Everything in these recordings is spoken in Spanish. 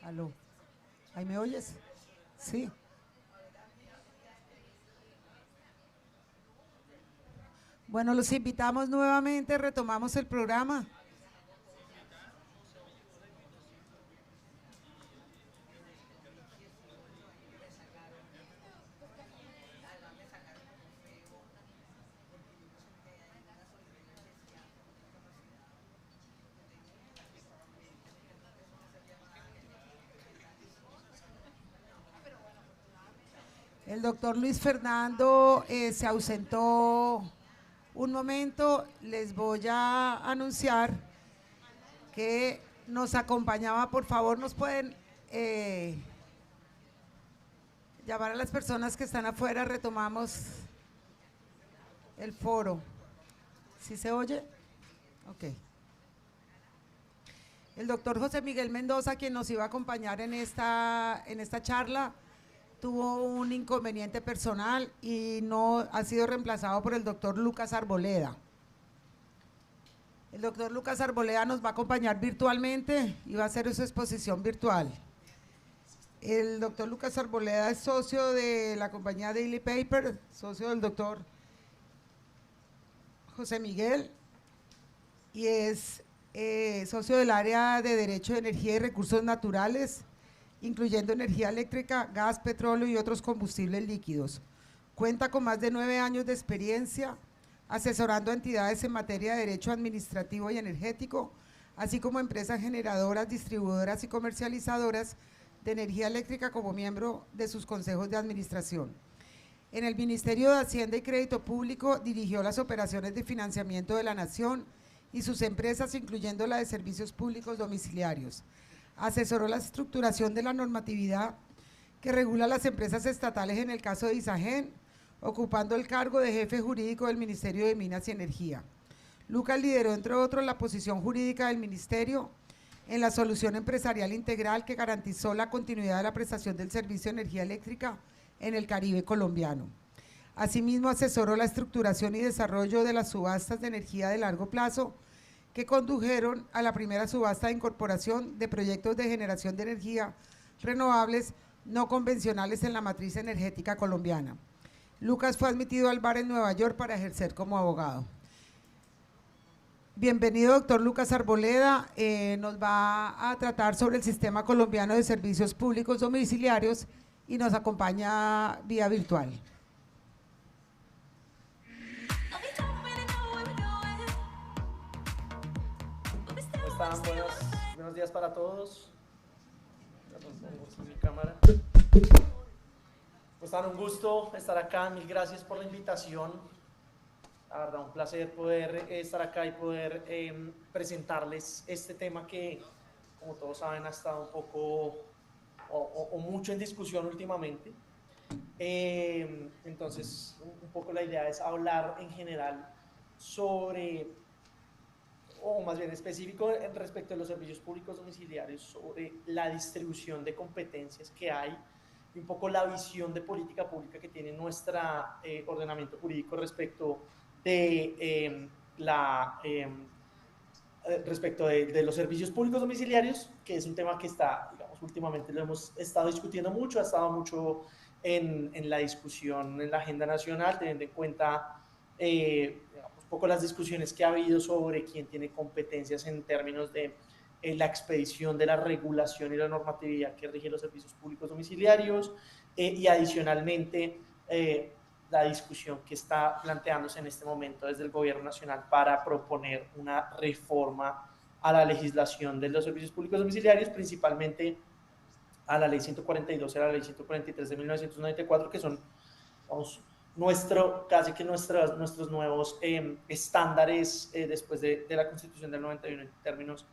Aló, ¿ahí me oyes? Sí. Bueno, los invitamos nuevamente, retomamos el programa. El doctor Luis Fernando se ausentó un momento. Les voy a anunciar que nos acompañaba. Por favor, nos pueden llamar a las personas que están afuera. Retomamos el foro. ¿Sí se oye? Ok. El doctor José Miguel Mendoza, quien nos iba a acompañar en esta charla, tuvo un inconveniente personal y no ha sido reemplazado por el doctor Lucas Arboleda. El doctor Lucas Arboleda nos va a acompañar virtualmente y va a hacer su exposición virtual. El doctor Lucas Arboleda es socio de la compañía Daily Paper, socio del doctor José Miguel, y es socio del área de Derecho de Energía y Recursos Naturales, incluyendo energía eléctrica, gas, petróleo y otros combustibles líquidos. Cuenta con más de 9 años de experiencia asesorando a entidades en materia de derecho administrativo y energético, así como empresas generadoras, distribuidoras y comercializadoras de energía eléctrica como miembro de sus consejos de administración. En el Ministerio de Hacienda y Crédito Público dirigió las operaciones de financiamiento de la Nación y sus empresas, incluyendo la de servicios públicos domiciliarios. Asesoró la estructuración de la normatividad que regula las empresas estatales en el caso de Isagen, ocupando el cargo de jefe jurídico del Ministerio de Minas y Energía. Lucas lideró, entre otros, la posición jurídica del Ministerio en la solución empresarial integral que garantizó la continuidad de la prestación del servicio de energía eléctrica en el Caribe colombiano. Asimismo, asesoró la estructuración y desarrollo de las subastas de energía de largo plazo que condujeron a la primera subasta de incorporación de proyectos de generación de energía renovables no convencionales en la matriz energética colombiana. Lucas fue admitido al bar en Nueva York para ejercer como abogado. Bienvenido, doctor Lucas Arboleda. Nos va a tratar sobre el Sistema Colombiano de Servicios Públicos Domiciliarios y nos acompaña vía virtual. ¿Cómo están? Buenos días para todos. Ya pongo mi cámara. Pues tan un gusto estar acá, mil gracias por la invitación. La verdad, un placer poder estar acá y poder presentarles este tema que, como todos saben, ha estado un poco o mucho en discusión últimamente. Entonces, un poco la idea es hablar en general sobre, o más bien específico respecto a los servicios públicos domiciliarios, sobre la distribución de competencias que hay y un poco la visión de política pública que tiene nuestro ordenamiento jurídico respecto de los servicios públicos domiciliarios, que es un tema que está, digamos, últimamente lo hemos estado discutiendo mucho, ha estado mucho en la discusión en la agenda nacional, teniendo en cuenta digamos, un poco las discusiones que ha habido sobre quién tiene competencias en términos de la expedición de la regulación y la normatividad que rige los servicios públicos domiciliarios y adicionalmente la discusión que está planteándose en este momento desde el Gobierno Nacional para proponer una reforma a la legislación de los servicios públicos domiciliarios, principalmente a la Ley 142 y a la Ley 143 de 1994, que son, vamos, casi que nuestros nuevos estándares después de la Constitución del 91 en términos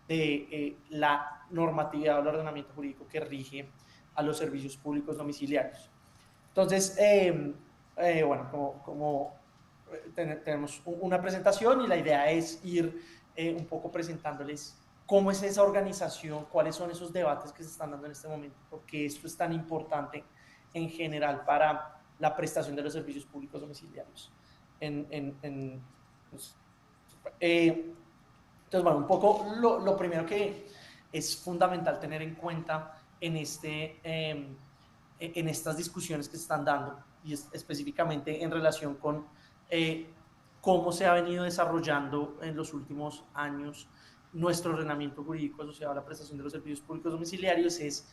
de la normatividad o el ordenamiento jurídico que rige a los servicios públicos domiciliarios. Entonces, bueno, como tenemos una presentación y la idea es ir un poco presentándoles cómo es esa organización, cuáles son esos debates que se están dando en este momento, porque esto es tan importante en general para la prestación de los servicios públicos domiciliarios. Entonces, bueno, un poco lo primero que es fundamental tener en cuenta en estas discusiones que se están dando, y específicamente en relación con cómo se ha venido desarrollando en los últimos años nuestro ordenamiento jurídico asociado a la prestación de los servicios públicos domiciliarios, es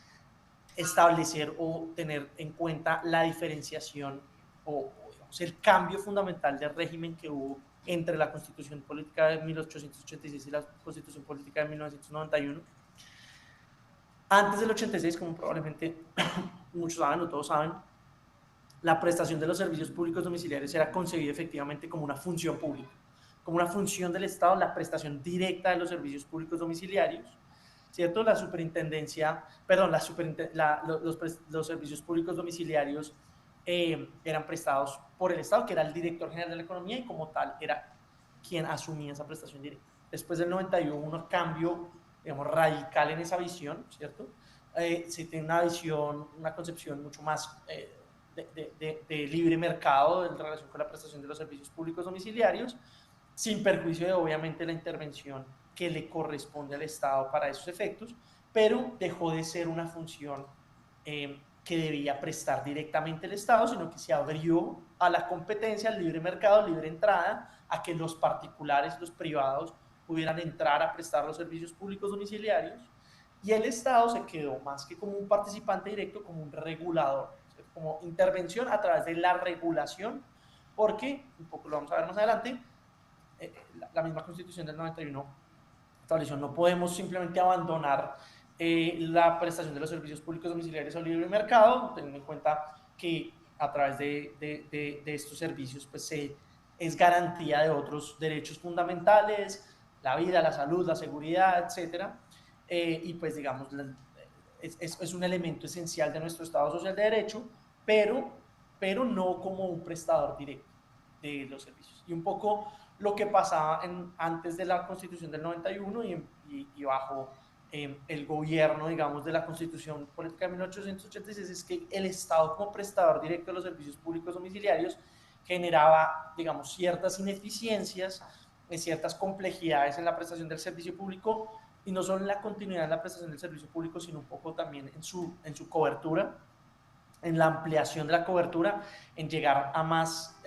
establecer o tener en cuenta la diferenciación o digamos, el cambio fundamental de régimen que hubo entre la Constitución Política de 1886 y la Constitución Política de 1991. Antes del 86, como probablemente muchos saben o todos saben, la prestación de los servicios públicos domiciliarios era concebida efectivamente como una función pública, como una función del Estado, la prestación directa de los servicios públicos domiciliarios, ¿cierto? La superintendencia, perdón, los servicios públicos domiciliarios eran prestados por el Estado, que era el director general de la economía, y como tal era quien asumía esa prestación directa. Después del 91, un cambio, digamos, radical en esa visión, ¿cierto? Se tiene una visión, una concepción mucho más de libre mercado en relación con la prestación de los servicios públicos domiciliarios, sin perjuicio de, obviamente, la intervención que le corresponde al Estado para esos efectos, pero dejó de ser una función que debía prestar directamente el Estado, sino que se abrió a la competencia, al libre mercado, libre entrada, a que los particulares, los privados, pudieran entrar a prestar los servicios públicos domiciliarios, y el Estado se quedó más que como un participante directo, como un regulador, ¿cierto? Como intervención a través de la regulación, porque, un poco lo vamos a ver más adelante, la misma Constitución del 91 estableció, no podemos simplemente abandonar la prestación de los servicios públicos domiciliarios al libre mercado, teniendo en cuenta que a través de estos servicios pues es garantía de otros derechos fundamentales, la vida, la salud, la seguridad, etcétera, y pues digamos es un elemento esencial de nuestro Estado Social de Derecho, pero no como un prestador directo de los servicios. Y un poco lo que pasaba antes de la Constitución del 91 y bajo el gobierno, digamos, de la Constitución Política de 1886, es que el Estado como prestador directo de los servicios públicos domiciliarios generaba, digamos, ciertas ineficiencias, ciertas complejidades en la prestación del servicio público, y no solo en la continuidad de la prestación del servicio público, sino un poco también en su cobertura, en la ampliación de la cobertura, en llegar a más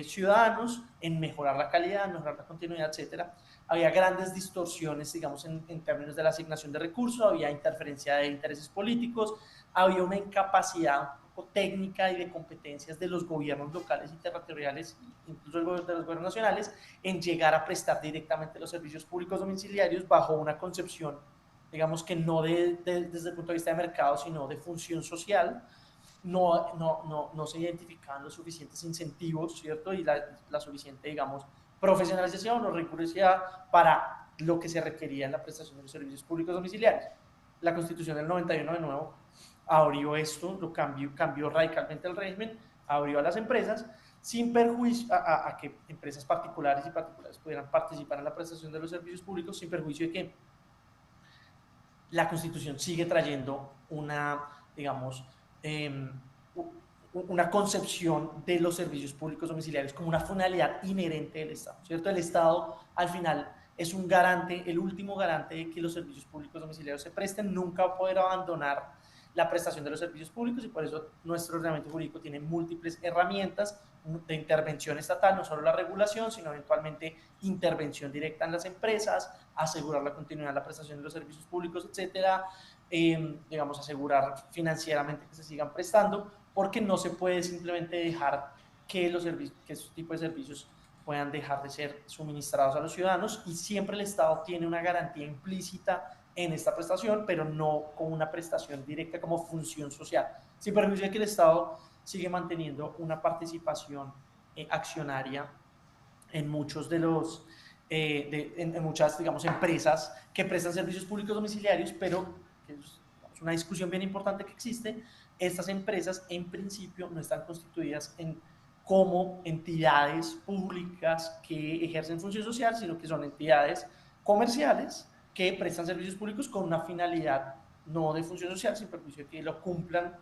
ciudadanos, en mejorar la calidad, mejorar la continuidad, etcétera. Había grandes distorsiones, digamos, en términos de la asignación de recursos, había interferencia de intereses políticos, había una incapacidad técnica y de competencias de los gobiernos locales y territoriales, incluso de los gobiernos nacionales, en llegar a prestar directamente los servicios públicos domiciliarios bajo una concepción, digamos que no desde el punto de vista de mercado, sino de función social. No se identificaban los suficientes incentivos, ¿cierto? Y la suficiente, digamos, profesionalización o rigurosidad para lo que se requería en la prestación de los servicios públicos domiciliarios. La Constitución del 91, de nuevo, abrió esto, cambió radicalmente el régimen, abrió a las empresas, sin perjuicio a que empresas particulares y particulares pudieran participar en la prestación de los servicios públicos, sin perjuicio de que la Constitución sigue trayendo digamos, una concepción de los servicios públicos domiciliarios como una finalidad inherente del Estado, ¿cierto? El Estado, al final, es un garante, el último garante de que los servicios públicos domiciliarios se presten, nunca va a poder abandonar la prestación de los servicios públicos, y por eso nuestro ordenamiento jurídico tiene múltiples herramientas de intervención estatal, no solo la regulación, sino eventualmente intervención directa en las empresas, asegurar la continuidad de la prestación de los servicios públicos, etcétera, digamos, asegurar financieramente que se sigan prestando, porque no se puede simplemente dejar que esos tipos de servicios puedan dejar de ser suministrados a los ciudadanos, y siempre el Estado tiene una garantía implícita en esta prestación, pero no como una prestación directa como función social, sin perjuicio de que el Estado sigue manteniendo una participación accionaria en muchos de los en muchas, digamos, empresas que prestan servicios públicos domiciliarios, pero que es una discusión bien importante que existe. Estas empresas en principio no están constituidas como entidades públicas que ejercen función social, sino que son entidades comerciales que prestan servicios públicos con una finalidad no de función social, sin perjuicio de que lo cumplan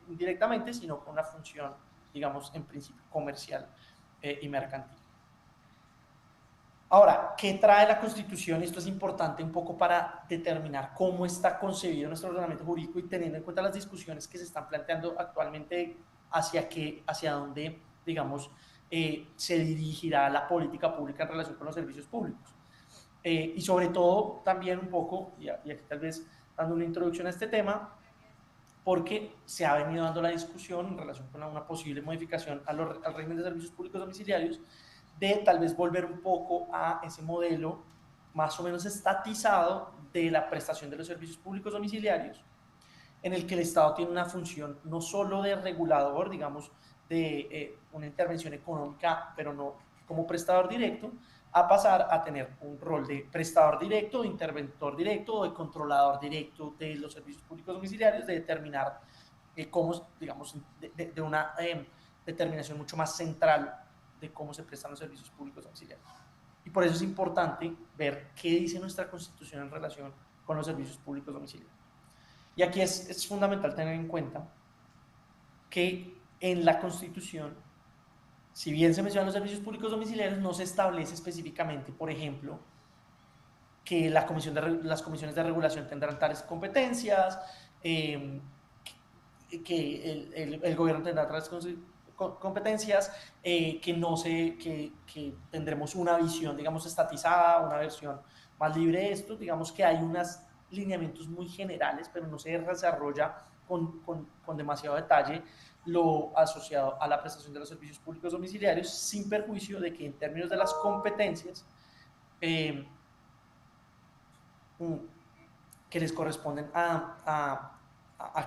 directamente, sino con una función, digamos, en principio comercial y mercantil. Ahora, ¿qué trae la Constitución? Esto es importante un poco para determinar cómo está concebido nuestro ordenamiento jurídico y teniendo en cuenta las discusiones que se están planteando actualmente hacia dónde, digamos, se dirigirá la política pública en relación con los servicios públicos. Y sobre todo también un poco, y aquí tal vez dando una introducción a este tema, porque se ha venido dando la discusión en relación con una posible modificación al régimen de servicios públicos domiciliarios, de tal vez volver un poco a ese modelo más o menos estatizado de la prestación de los servicios públicos domiciliarios, en el que el Estado tiene una función no solo de regulador, digamos, de una intervención económica, pero no como prestador directo, a pasar a tener un rol de prestador directo, de interventor directo o de controlador directo de los servicios públicos domiciliarios, de determinar cómo, digamos, de una determinación mucho más central de cómo se prestan los servicios públicos domiciliarios. Y por eso es importante ver qué dice nuestra Constitución en relación con los servicios públicos domiciliarios. Y aquí es fundamental tener en cuenta que en la Constitución, si bien se mencionan los servicios públicos domiciliarios, no se establece específicamente, por ejemplo, que las comisiones de regulación tendrán tales competencias, que el gobierno tendrá tales competencias, que tendremos una visión, digamos, estatizada, una versión más libre de esto, digamos que hay unos lineamientos muy generales, pero no se desarrolla con demasiado detalle lo asociado a la prestación de los servicios públicos domiciliarios, sin perjuicio de que en términos de las competencias que les corresponden a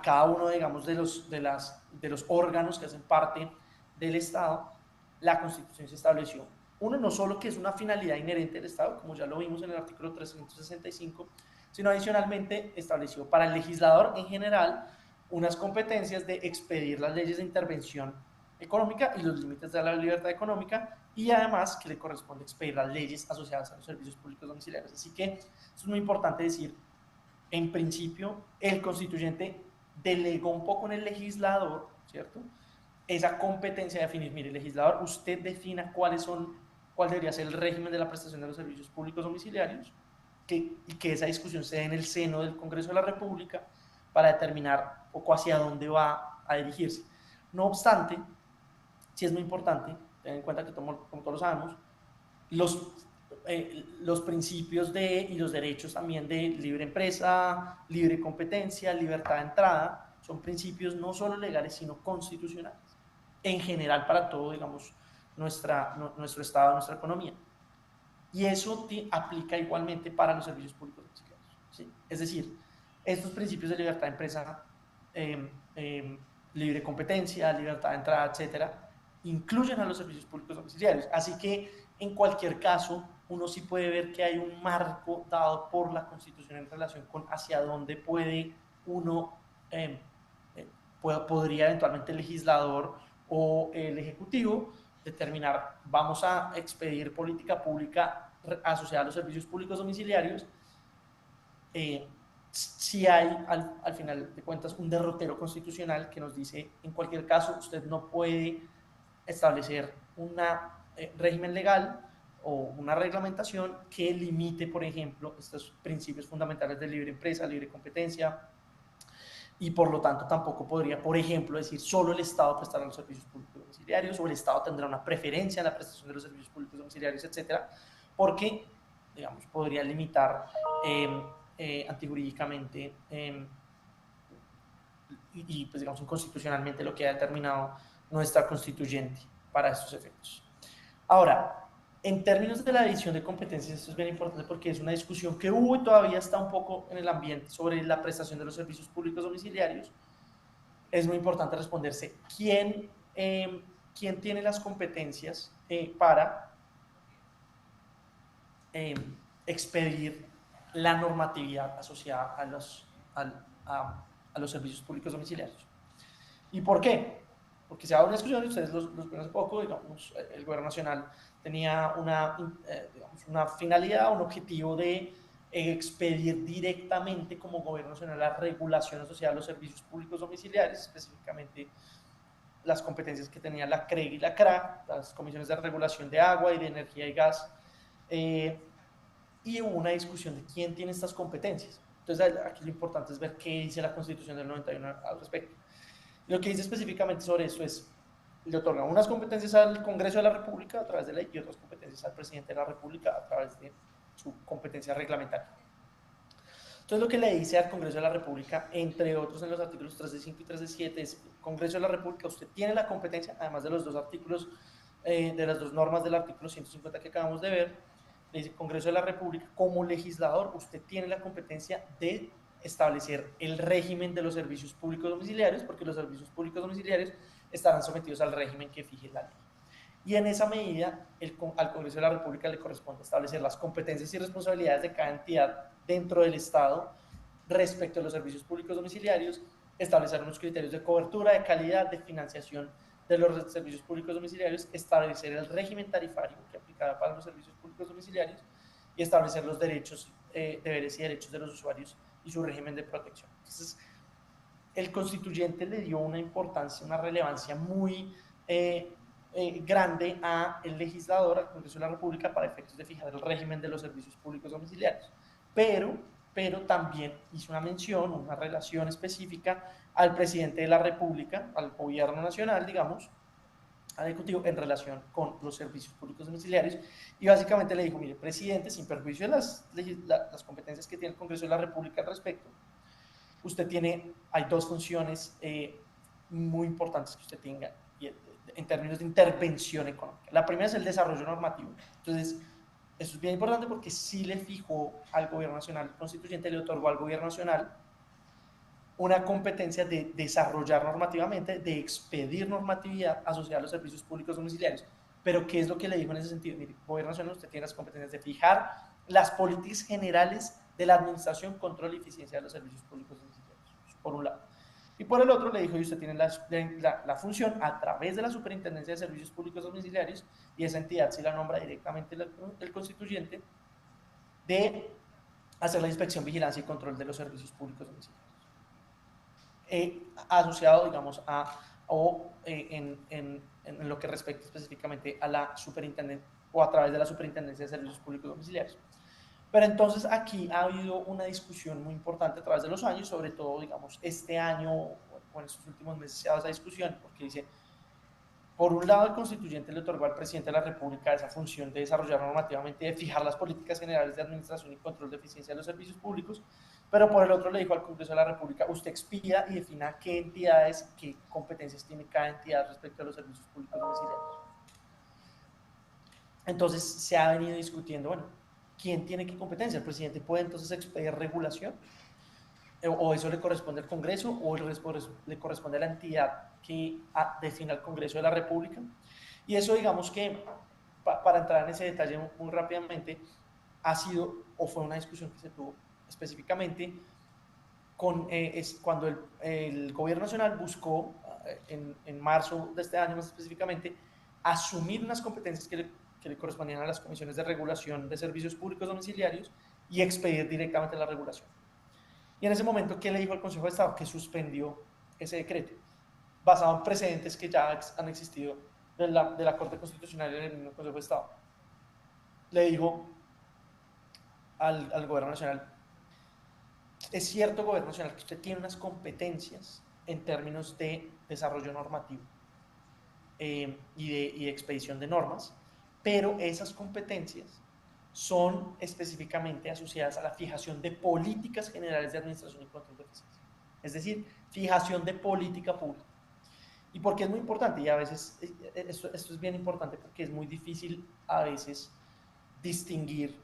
cada uno, digamos, de los órganos que hacen parte del Estado, la Constitución se estableció. Uno, no solo que es una finalidad inherente del Estado, como ya lo vimos en el artículo 365, sino adicionalmente estableció para el legislador en general unas competencias de expedir las leyes de intervención económica y los límites de la libertad económica, y además que le corresponde expedir las leyes asociadas a los servicios públicos domiciliarios. Así que eso es muy importante decir. En principio, el constituyente delegó un poco en el legislador, ¿cierto? Esa competencia de definir, mire, legislador, usted defina cuál debería ser el régimen de la prestación de los servicios públicos domiciliarios, y que esa discusión se dé en el seno del Congreso de la República para determinar un poco hacia dónde va a dirigirse. No obstante, sí es muy importante tener en cuenta que, como todos lo sabemos, los principios y los derechos también de libre empresa, libre competencia, libertad de entrada, son principios no solo legales, sino constitucionales, en general para todo, digamos, nuestro Estado, nuestra economía. Y eso aplica igualmente para los servicios públicos domiciliarios, ¿sí? Es decir, estos principios de libertad de empresa, libre competencia, libertad de entrada, etcétera, incluyen a los servicios públicos domiciliarios. Así que, en cualquier caso, uno sí puede ver que hay un marco dado por la Constitución en relación con hacia dónde puede uno, podría eventualmente el legislador o el ejecutivo determinar, vamos a expedir política pública asociada a los servicios públicos domiciliarios, si hay al final de cuentas un derrotero constitucional que nos dice, en cualquier caso, usted no puede establecer un régimen legal o una reglamentación que limite, por ejemplo, estos principios fundamentales de libre empresa, libre competencia, y por lo tanto tampoco podría, por ejemplo, decir solo el Estado prestará los servicios públicos domiciliarios o el Estado tendrá una preferencia en la prestación de los servicios públicos domiciliarios, etcétera, porque, digamos, podría limitar antijurídicamente y, pues, digamos, inconstitucionalmente lo que ha determinado nuestra constituyente para estos efectos. Ahora, en términos de la división de competencias, esto es bien importante porque es una discusión que hubo y todavía está un poco en el ambiente sobre la prestación de los servicios públicos domiciliarios. Es muy importante responderse quién tiene las competencias para expedir la normatividad asociada a los servicios públicos domiciliarios. ¿Y por qué? Porque se ha dado una discusión, y ustedes los vieron hace poco, digamos, el gobierno nacional tenía una finalidad, un objetivo de expedir directamente como gobierno nacional la regulación asociada a los servicios públicos domiciliarios, específicamente las competencias que tenía la CREG y la CRA, las comisiones de regulación de agua y de energía y gas, y hubo una discusión de quién tiene estas competencias. Entonces aquí lo importante es ver qué dice la Constitución del 91 al respecto. Lo que dice específicamente sobre eso es, le otorga unas competencias al Congreso de la República a través de ley y otras competencias al presidente de la República a través de su competencia reglamentaria. Entonces lo que le dice al Congreso de la República, entre otros en los artículos 365 y 367, es, Congreso de la República, usted tiene la competencia, además de los dos artículos, de las dos normas del artículo 150 que acabamos de ver, le dice, Congreso de la República, como legislador, usted tiene la competencia de establecer el régimen de los servicios públicos domiciliarios, porque los servicios públicos domiciliarios estarán sometidos al régimen que fije la ley. Y en esa medida, al Congreso de la República le corresponde establecer las competencias y responsabilidades de cada entidad dentro del Estado respecto a los servicios públicos domiciliarios, establecer unos criterios de cobertura, de calidad, de financiación de los servicios públicos domiciliarios, establecer el régimen tarifario que aplicará para los servicios públicos domiciliarios y establecer los derechos, deberes y derechos de los usuarios y su régimen de protección. Entonces, el constituyente le dio una importancia, una relevancia muy grande al legislador, al Congreso de la República, para efectos de fijar el régimen de los servicios públicos domiciliarios. Pero también hizo una mención, una relación específica al presidente de la República, al gobierno nacional, digamos, al Ejecutivo, en relación con los servicios públicos domiciliarios, y básicamente le dijo, mire, presidente, sin perjuicio de las competencias que tiene el Congreso de la República al respecto, usted tiene, hay dos funciones muy importantes que usted tenga en términos de intervención económica. La primera es el desarrollo normativo. Entonces, eso es bien importante porque sí le fijó al gobierno nacional, el constituyente le otorgó al gobierno nacional una competencia de desarrollar normativamente, de expedir normatividad asociada a los servicios públicos domiciliarios. Pero, ¿qué es lo que le dijo en ese sentido? Mire, gobierno nacional, usted tiene las competencias de fijar las políticas generales de la administración, control y eficiencia de los servicios públicos domiciliarios, por un lado. Y por el otro le dijo, y usted tiene la función a través de la Superintendencia de Servicios Públicos Domiciliarios, y esa entidad sí la nombra directamente el constituyente, de hacer la inspección, vigilancia y control de los servicios públicos domiciliarios. Asociado, digamos, en lo que respecta específicamente a la superintendencia o a través de la Superintendencia de Servicios Públicos Domiciliarios. Pero entonces aquí ha habido una discusión muy importante a través de los años, sobre todo, digamos, este año o en estos últimos meses se ha dado esa discusión, porque dice, por un lado, el constituyente le otorgó al presidente de la República esa función de desarrollar normativamente, de fijar las políticas generales de administración y control de eficiencia de los servicios públicos, pero por el otro le dijo al Congreso de la República, usted expida y defina qué entidades, qué competencias tiene cada entidad respecto a los servicios públicos domiciliarios. Entonces se ha venido discutiendo, bueno, ¿quién tiene qué competencia? ¿El presidente puede entonces expedir regulación? ¿O eso le corresponde al Congreso o le corresponde a la entidad que define al Congreso de la República? Y eso, digamos que, para entrar en ese detalle muy rápidamente, ha sido o fue una discusión que se tuvo específicamente cuando el gobierno nacional buscó en marzo de este año más específicamente asumir unas competencias que le correspondían a las comisiones de regulación de servicios públicos domiciliarios y expedir directamente la regulación. Y en ese momento, ¿qué le dijo al Consejo de Estado? Que suspendió ese decreto, basado en precedentes que ya han existido de la Corte Constitucional y del mismo Consejo de Estado. Le dijo al Gobierno Nacional, es cierto, Gobierno Nacional, que usted tiene unas competencias en términos de desarrollo normativo y de expedición de normas, pero esas competencias son específicamente asociadas a la fijación de políticas generales de administración y control de eficiencia. Es decir, fijación de política pública. ¿Y por qué es muy importante? Y a veces, esto es bien importante porque es muy difícil a veces distinguir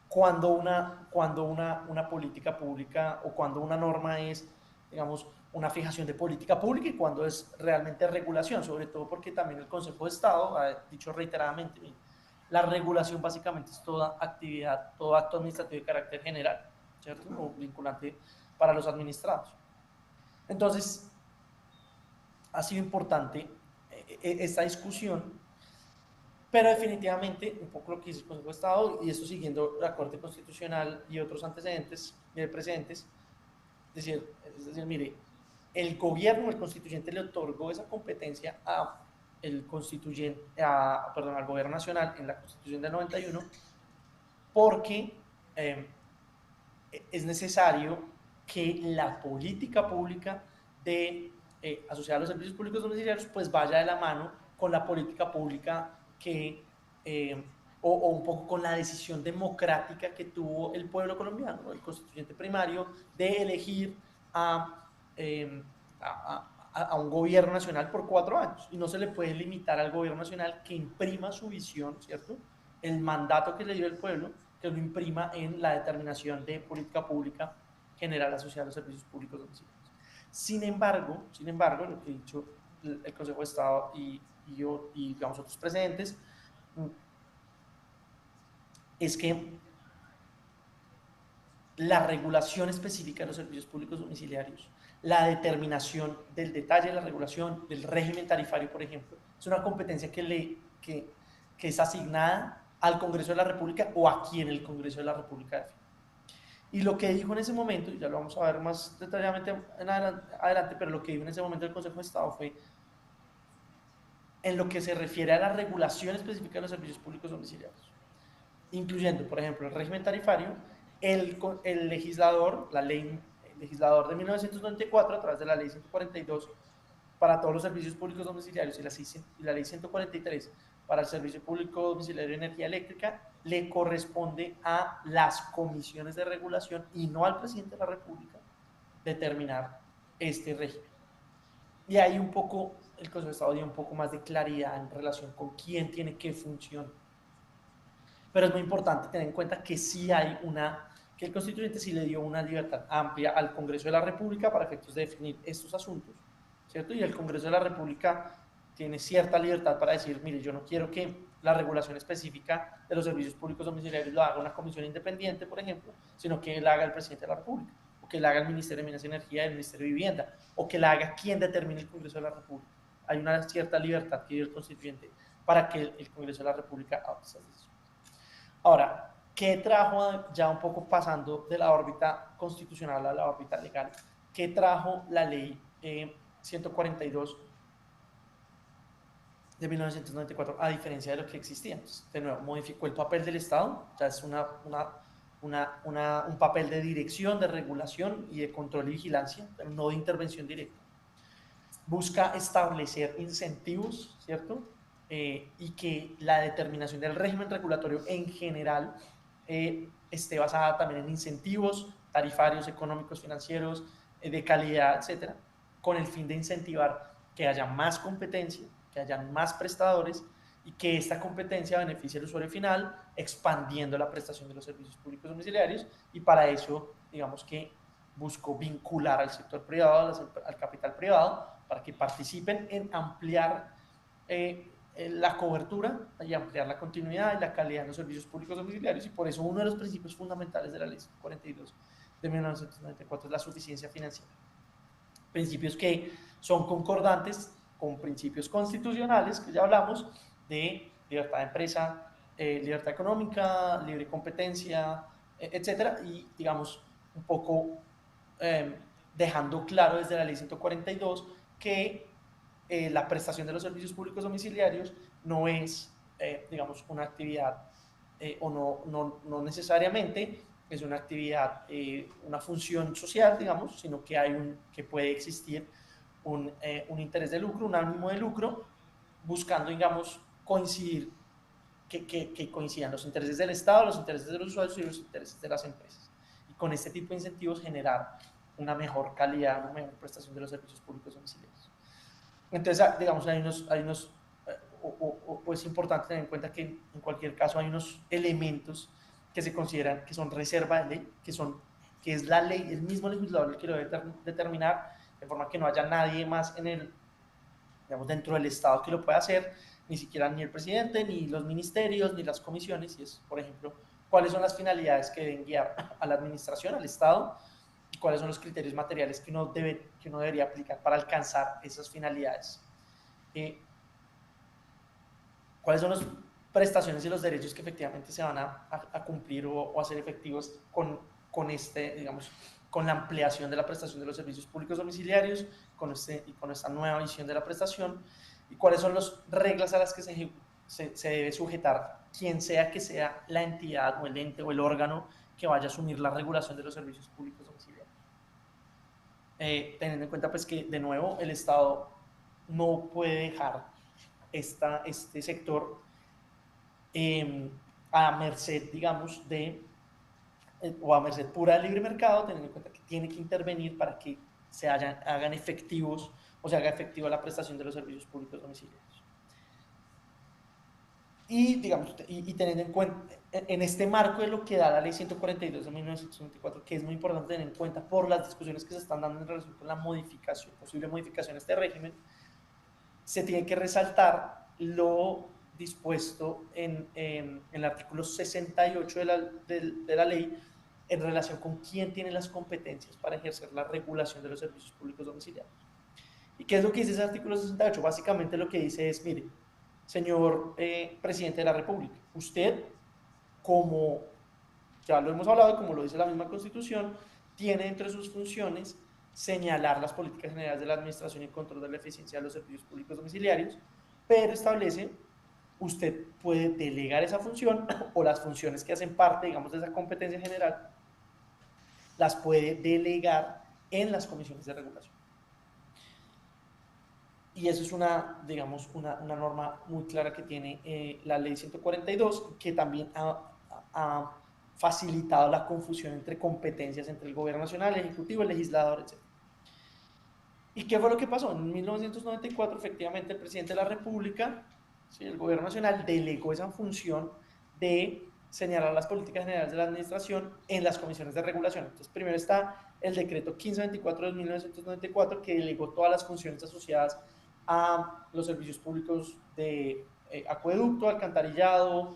cuando una política pública o cuando una norma es, digamos, una fijación de política pública y cuando es realmente regulación, sobre todo porque también el Consejo de Estado ha dicho reiteradamente, la regulación básicamente es toda actividad, todo acto administrativo de carácter general, ¿cierto? O vinculante para los administrados. Entonces, ha sido importante esta discusión, pero definitivamente, un poco lo que dice el Consejo de Estado, y esto siguiendo la Corte Constitucional y otros antecedentes precedentes, es decir, mire, el gobierno, el constituyente le otorgó esa competencia el constituyente, perdón, al gobierno nacional en la Constitución del 91, porque es necesario que la política pública de asociada a los servicios públicos domiciliarios pues vaya de la mano con la política pública que o un poco con la decisión democrática que tuvo el pueblo colombiano, ¿no? El constituyente primario, de elegir eh, a un gobierno nacional por 4 años. Y no se le puede limitar al gobierno nacional que imprima su visión, ¿cierto? El mandato que le dio el pueblo, que lo imprima en la determinación de política pública general asociada a los servicios públicos domiciliarios. Sin embargo, lo que ha dicho el Consejo de Estado y digamos otros precedentes, es que la regulación específica de los servicios públicos domiciliarios, la determinación del detalle de la regulación, del régimen tarifario, por ejemplo, es una competencia que es asignada al Congreso de la República o a quien el Congreso de la República define. Y lo que dijo en ese momento, y ya lo vamos a ver más detalladamente adelante, pero lo que dijo en ese momento el Consejo de Estado fue, en lo que se refiere a la regulación específica de los servicios públicos domiciliarios, incluyendo, por ejemplo, el régimen tarifario, el legislador, el legislador de 1994, a través de la ley 142, para todos los servicios públicos domiciliarios y la ley 143 para el servicio público domiciliario de energía eléctrica, le corresponde a las comisiones de regulación y no al presidente de la República determinar este régimen. Y ahí un poco el Consejo de Estado dio un poco más de claridad en relación con quién tiene qué función. Pero es muy importante tener en cuenta que sí hay que el constituyente sí le dio una libertad amplia al Congreso de la República para efectos de definir estos asuntos, ¿cierto? Y el Congreso de la República tiene cierta libertad para decir, mire, yo no quiero que la regulación específica de los servicios públicos domiciliarios lo haga una comisión independiente, por ejemplo, sino que la haga el presidente de la República, o que la haga el Ministerio de Minas y Energía y el Ministerio de Vivienda, o que la haga quien determine el Congreso de la República. Hay una cierta libertad que dio el constituyente para que el Congreso de la República adopte esas decisiones. Ahora, ¿qué trajo, ya un poco pasando de la órbita constitucional a la órbita legal, qué trajo la ley 142 de 1994, a diferencia de lo que existía? Entonces, de nuevo, modificó el papel del Estado, ya es un papel de dirección, de regulación y de control y vigilancia, pero no de intervención directa. Busca establecer incentivos, ¿cierto? Y que la determinación del régimen regulatorio en general esté basada también en incentivos tarifarios, económicos, financieros, de calidad, etcétera, con el fin de incentivar que haya más competencia, que haya más prestadores y que esta competencia beneficie al usuario final, expandiendo la prestación de los servicios públicos domiciliarios, y para eso, digamos que buscó vincular al sector privado, al capital privado, para que participen en ampliar la cobertura y ampliar la continuidad y la calidad de los servicios públicos domiciliarios, y por eso uno de los principios fundamentales de la ley 42 de 1994 es la suficiencia financiera. Principios que son concordantes con principios constitucionales que ya hablamos de libertad de empresa, libertad económica, libre competencia, etcétera, y digamos un poco dejando claro desde la ley 142 que la prestación de los servicios públicos domiciliarios no es, digamos, una actividad o no necesariamente es una actividad, una función social, digamos, sino que puede existir un interés de lucro, un ánimo de lucro, buscando, digamos, que coincidan los intereses del Estado, los intereses de los usuarios y los intereses de las empresas. Y con este tipo de incentivos generar una mejor calidad, una mejor prestación de los servicios públicos domiciliarios. Entonces, digamos, es importante tener en cuenta que en cualquier caso hay unos elementos que se consideran que son reserva de ley, que es la ley, el mismo legislador el que lo debe determinar, de forma que no haya nadie más digamos, dentro del Estado que lo pueda hacer, ni siquiera ni el presidente, ni los ministerios, ni las comisiones, y es, por ejemplo, cuáles son las finalidades que deben guiar a la administración, al Estado, y cuáles son los criterios materiales que uno debería aplicar para alcanzar esas finalidades. ¿Cuáles son las prestaciones y los derechos que efectivamente se van a cumplir o hacer efectivos con la ampliación de la prestación de los servicios públicos domiciliarios, con esta nueva visión de la prestación? y cuáles son las reglas a las que se debe sujetar quien sea que sea la entidad o el ente o el órgano que vaya a asumir la regulación de los servicios públicos domiciliarios. Teniendo en cuenta pues que de nuevo el Estado no puede dejar este sector a merced, digamos, o a merced pura del libre mercado, teniendo en cuenta que tiene que intervenir para que hagan efectivos o se haga efectiva la prestación de los servicios públicos domiciliarios. Y, digamos, y teniendo en cuenta, en este marco de lo que da la ley 142 de 1994, que es muy importante tener en cuenta por las discusiones que se están dando en relación con la modificación, posible modificación de este régimen, se tiene que resaltar lo dispuesto en el artículo 68 de la ley en relación con quién tiene las competencias para ejercer la regulación de los servicios públicos domiciliarios. ¿Y qué es lo que dice ese artículo 68? Básicamente lo que dice es, mire, señor presidente de la República, usted, como ya lo hemos hablado, como lo dice la misma Constitución, tiene entre sus funciones señalar las políticas generales de la administración y control de la eficiencia de los servicios públicos domiciliarios, pero establece, usted puede delegar esa función o las funciones que hacen parte, digamos, de esa competencia general, las puede delegar en las comisiones de regulación. Y eso es digamos, una norma muy clara que tiene la ley 142, que también ha facilitado la confusión entre competencias entre el gobierno nacional, el ejecutivo, el legislador, etc. ¿Y qué fue lo que pasó? En 1994, efectivamente, el presidente de la República, ¿sí?, el gobierno nacional, delegó esa función de señalar las políticas generales de la administración en las comisiones de regulación. Entonces, primero está el decreto 1524 de 1994, que delegó todas las funciones asociadas a los servicios públicos de acueducto, alcantarillado,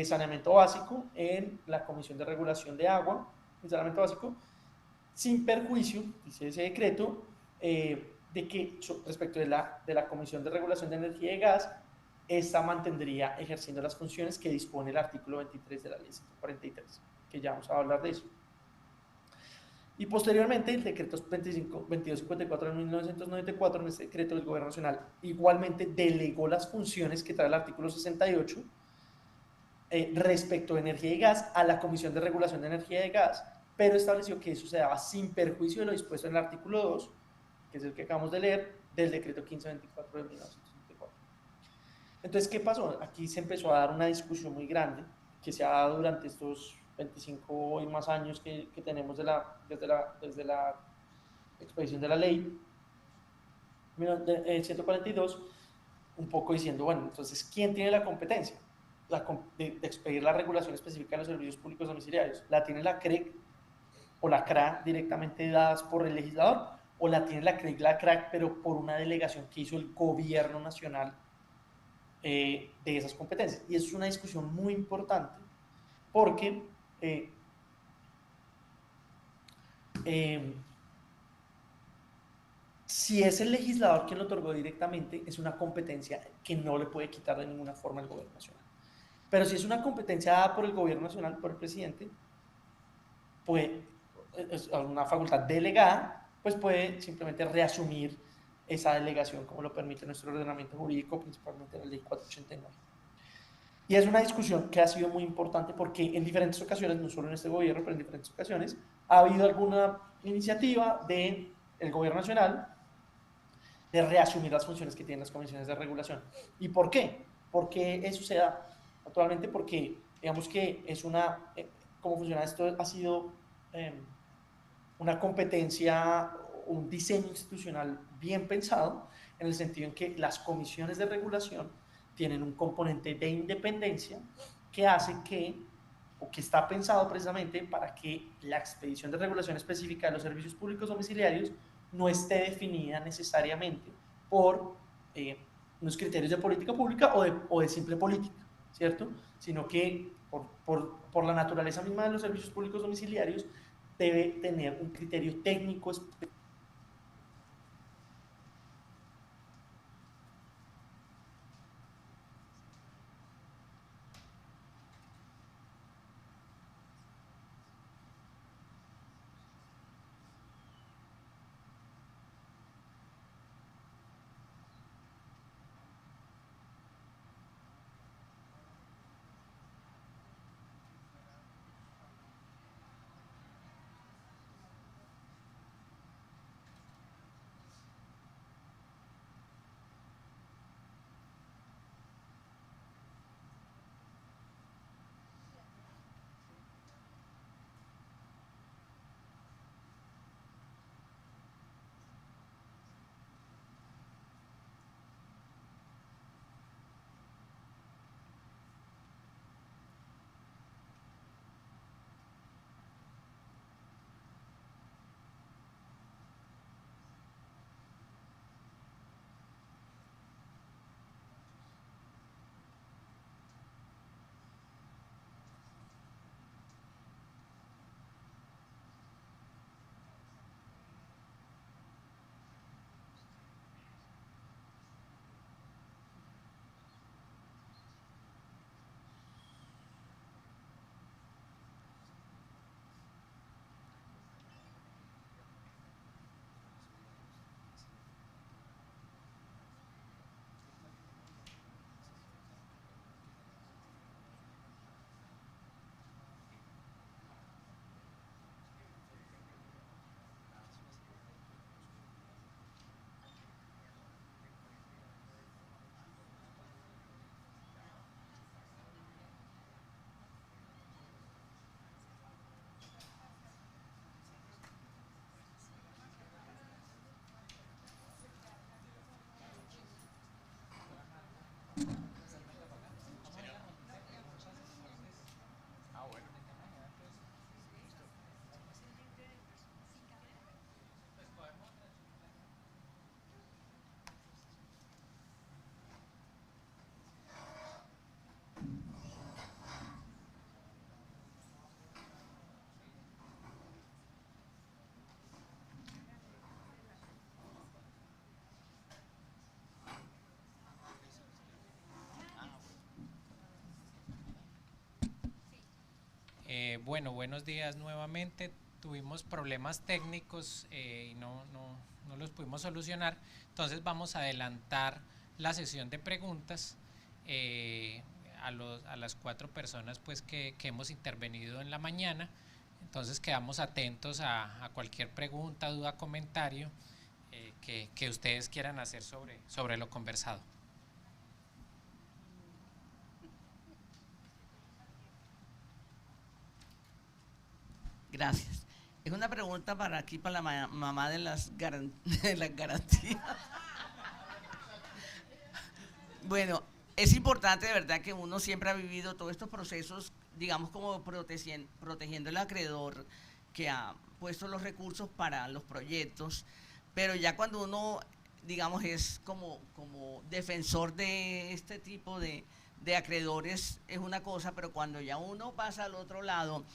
saneamiento básico en la Comisión de Regulación de Agua y Saneamiento Básico, sin perjuicio, dice ese decreto, de que respecto de la Comisión de Regulación de Energía y Gas, esta mantendría ejerciendo las funciones que dispone el artículo 23 de la ley 143, que ya vamos a hablar de eso. Y posteriormente, el decreto 2254 de 1994, en este decreto del Gobierno Nacional, igualmente delegó las funciones que trae el artículo 68 respecto de energía y gas a la Comisión de Regulación de Energía y Gas, pero estableció que eso se daba sin perjuicio de lo dispuesto en el artículo 2, que es el que acabamos de leer, del decreto 1524 de 1994. Entonces, ¿qué pasó? Aquí se empezó a dar una discusión muy grande que se ha dado durante estos 25 y más años que tenemos desde la expedición de la ley 142, un poco diciendo, bueno, entonces, ¿quién tiene la competencia de expedir la regulación específica de los servicios públicos domiciliarios? ¿La tiene la CREC o la CRA directamente dadas por el legislador? ¿O la tiene la CREC, la CRAC, pero por una delegación que hizo el gobierno nacional de esas competencias? Y eso es una discusión muy importante porque si es el legislador quien lo otorgó directamente, es una competencia que no le puede quitar de ninguna forma el gobierno nacional. Pero si es una competencia dada por el gobierno nacional, por el presidente, pues es una facultad delegada, pues puede simplemente reasumir esa delegación como lo permite nuestro ordenamiento jurídico, principalmente la ley 489. Y es una discusión que ha sido muy importante porque en diferentes ocasiones, no solo en este gobierno, pero en diferentes ocasiones, ha habido alguna iniciativa del gobierno nacional de reasumir las funciones que tienen las comisiones de regulación. ¿Y por qué? Porque eso se da actualmente porque, digamos que es cómo funciona esto, ha sido una competencia, un diseño institucional bien pensado, en el sentido en que las comisiones de regulación tienen un componente de independencia que hace o que está pensado precisamente para que la expedición de regulación específica de los servicios públicos domiciliarios no esté definida necesariamente por unos criterios de política pública o de simple política, ¿cierto? Sino que por la naturaleza misma de los servicios públicos domiciliarios debe tener un criterio técnico específico. Bueno, buenos días nuevamente. Tuvimos problemas técnicos y no los pudimos solucionar, entonces vamos a adelantar la sesión de preguntas a las 4 personas pues, que hemos intervenido en la mañana. Entonces quedamos atentos a cualquier pregunta, duda, comentario que ustedes quieran hacer sobre lo conversado. Gracias. Es una pregunta para aquí, para la mamá de las garantías. Bueno, es importante de verdad que uno siempre ha vivido todos estos procesos, digamos, como protegiendo al acreedor que ha puesto los recursos para los proyectos, pero ya cuando uno, digamos, es como defensor de este tipo de acreedores es una cosa, pero cuando ya uno pasa al otro lado,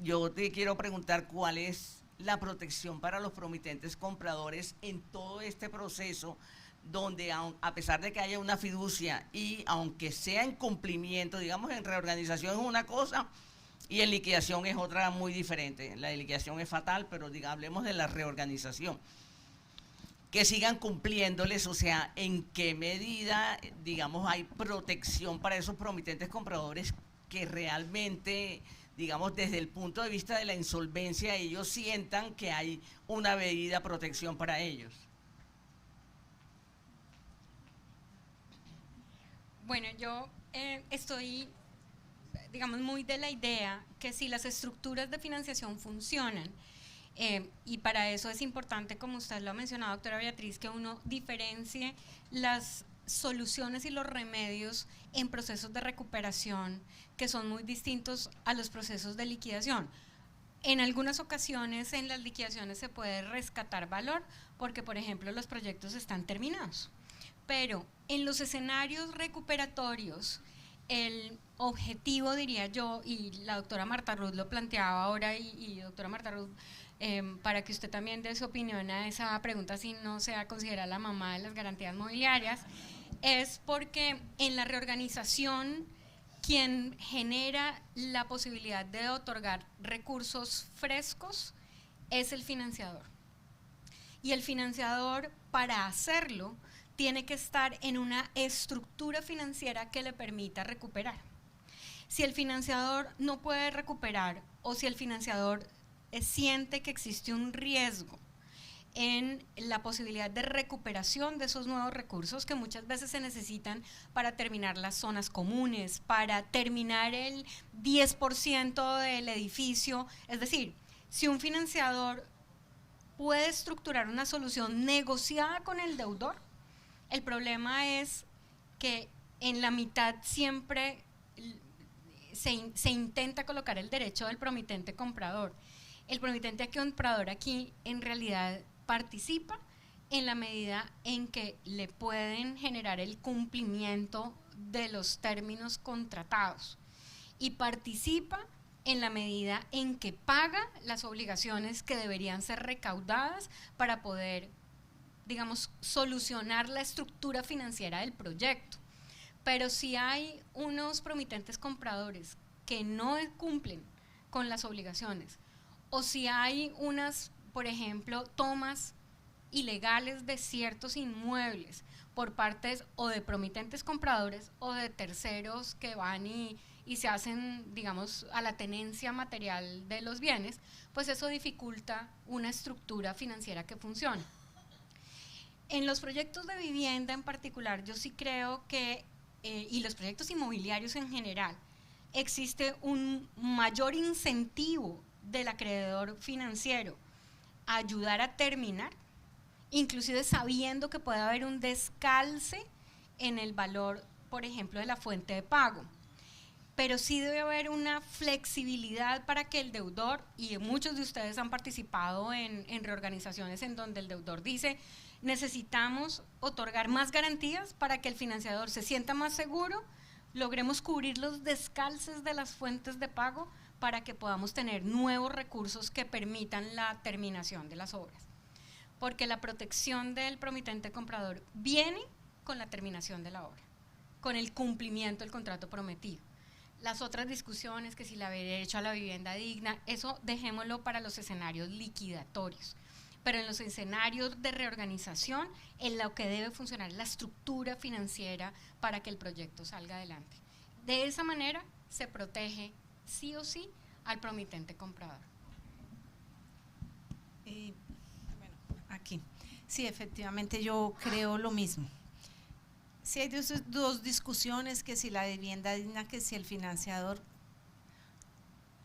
yo te quiero preguntar cuál es la protección para los promitentes compradores en todo este proceso, donde a pesar de que haya una fiducia y aunque sea en cumplimiento, digamos, en reorganización es una cosa y en liquidación es otra muy diferente. La liquidación es fatal, pero hablemos de la reorganización. Que sigan cumpliéndoles, o sea, en qué medida, digamos, hay protección para esos promitentes compradores que realmente, digamos, desde el punto de vista de la insolvencia, ellos sientan que hay una debida protección para ellos. Bueno, yo estoy, digamos, muy de la idea que si las estructuras de financiación funcionan, y para eso es importante, como usted lo ha mencionado, doctora Beatriz, que uno diferencie las soluciones y los remedios en procesos de recuperación que son muy distintos a los procesos de liquidación. En algunas ocasiones en las liquidaciones se puede rescatar valor porque, por ejemplo, los proyectos están terminados. Pero en los escenarios recuperatorios, el objetivo, diría yo, y la doctora Marta Ruth lo planteaba ahora, y doctora Marta Ruth, para que usted también dé su opinión a esa pregunta, si no se considera la mamá de las garantías mobiliarias, es porque en la reorganización quien genera la posibilidad de otorgar recursos frescos es el financiador. Y el financiador, para hacerlo, tiene que estar en una estructura financiera que le permita recuperar. Si el financiador no puede recuperar o si el financiador siente que existe un riesgo en la posibilidad de recuperación de esos nuevos recursos que muchas veces se necesitan para terminar las zonas comunes, para terminar el 10% del edificio, es decir, si un financiador puede estructurar una solución negociada con el deudor, el problema es que en la mitad siempre se intenta colocar el derecho del promitente comprador. El promitente comprador aquí en realidad participa en la medida en que le pueden generar el cumplimiento de los términos contratados y participa en la medida en que paga las obligaciones que deberían ser recaudadas para poder, digamos, solucionar la estructura financiera del proyecto. Pero si hay unos promitentes compradores que no cumplen con las obligaciones, o si hay unas, por ejemplo, tomas ilegales de ciertos inmuebles por partes o de promitentes compradores o de terceros que van y se hacen, digamos, a la tenencia material de los bienes, pues eso dificulta una estructura financiera que funcione. En los proyectos de vivienda en particular, yo sí creo que, y los proyectos inmobiliarios en general, existe un mayor incentivo del acreedor financiero a ayudar a terminar, inclusive sabiendo que puede haber un descalce en el valor, por ejemplo, de la fuente de pago. Pero sí debe haber una flexibilidad para que el deudor, y muchos de ustedes han participado en reorganizaciones en donde el deudor dice, necesitamos otorgar más garantías para que el financiador se sienta más seguro, logremos cubrir los descalces de las fuentes de pago para que podamos tener nuevos recursos que permitan la terminación de las obras. Porque la protección del promitente comprador viene con la terminación de la obra, con el cumplimiento del contrato prometido. Las otras discusiones, que si la derecho a la vivienda digna, eso dejémoslo para los escenarios liquidatorios. Pero en los escenarios de reorganización, en lo que debe funcionar la estructura financiera para que el proyecto salga adelante. De esa manera se protege sí o sí al promitente comprador. Bueno, aquí. Sí, efectivamente yo creo lo mismo. Sí hay dos discusiones, que si la vivienda digna, que si el financiador.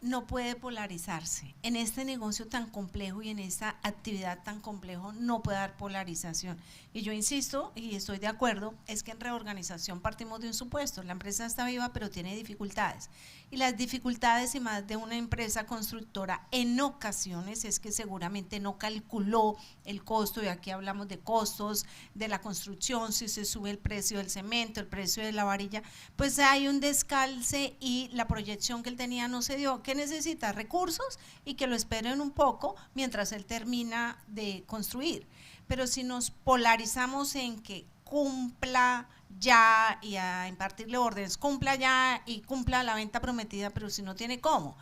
No puede polarizarse. En este negocio tan complejo y en esta actividad tan complejo no puede haber polarización. Y yo insisto, y estoy de acuerdo, es que en reorganización partimos de un supuesto: la empresa está viva pero tiene dificultades. Y las dificultades, y más de una empresa constructora, en ocasiones es que seguramente no calculó el costo, y aquí hablamos de costos de la construcción, si se sube el precio del cemento, el precio de la varilla, pues hay un descalce y la proyección que él tenía no se dio. Que necesita recursos y que lo esperen un poco mientras él termina de construir. Pero si nos polarizamos en que cumpla ya y a impartirle órdenes, cumpla ya y cumpla la venta prometida, pero si no tiene cómo,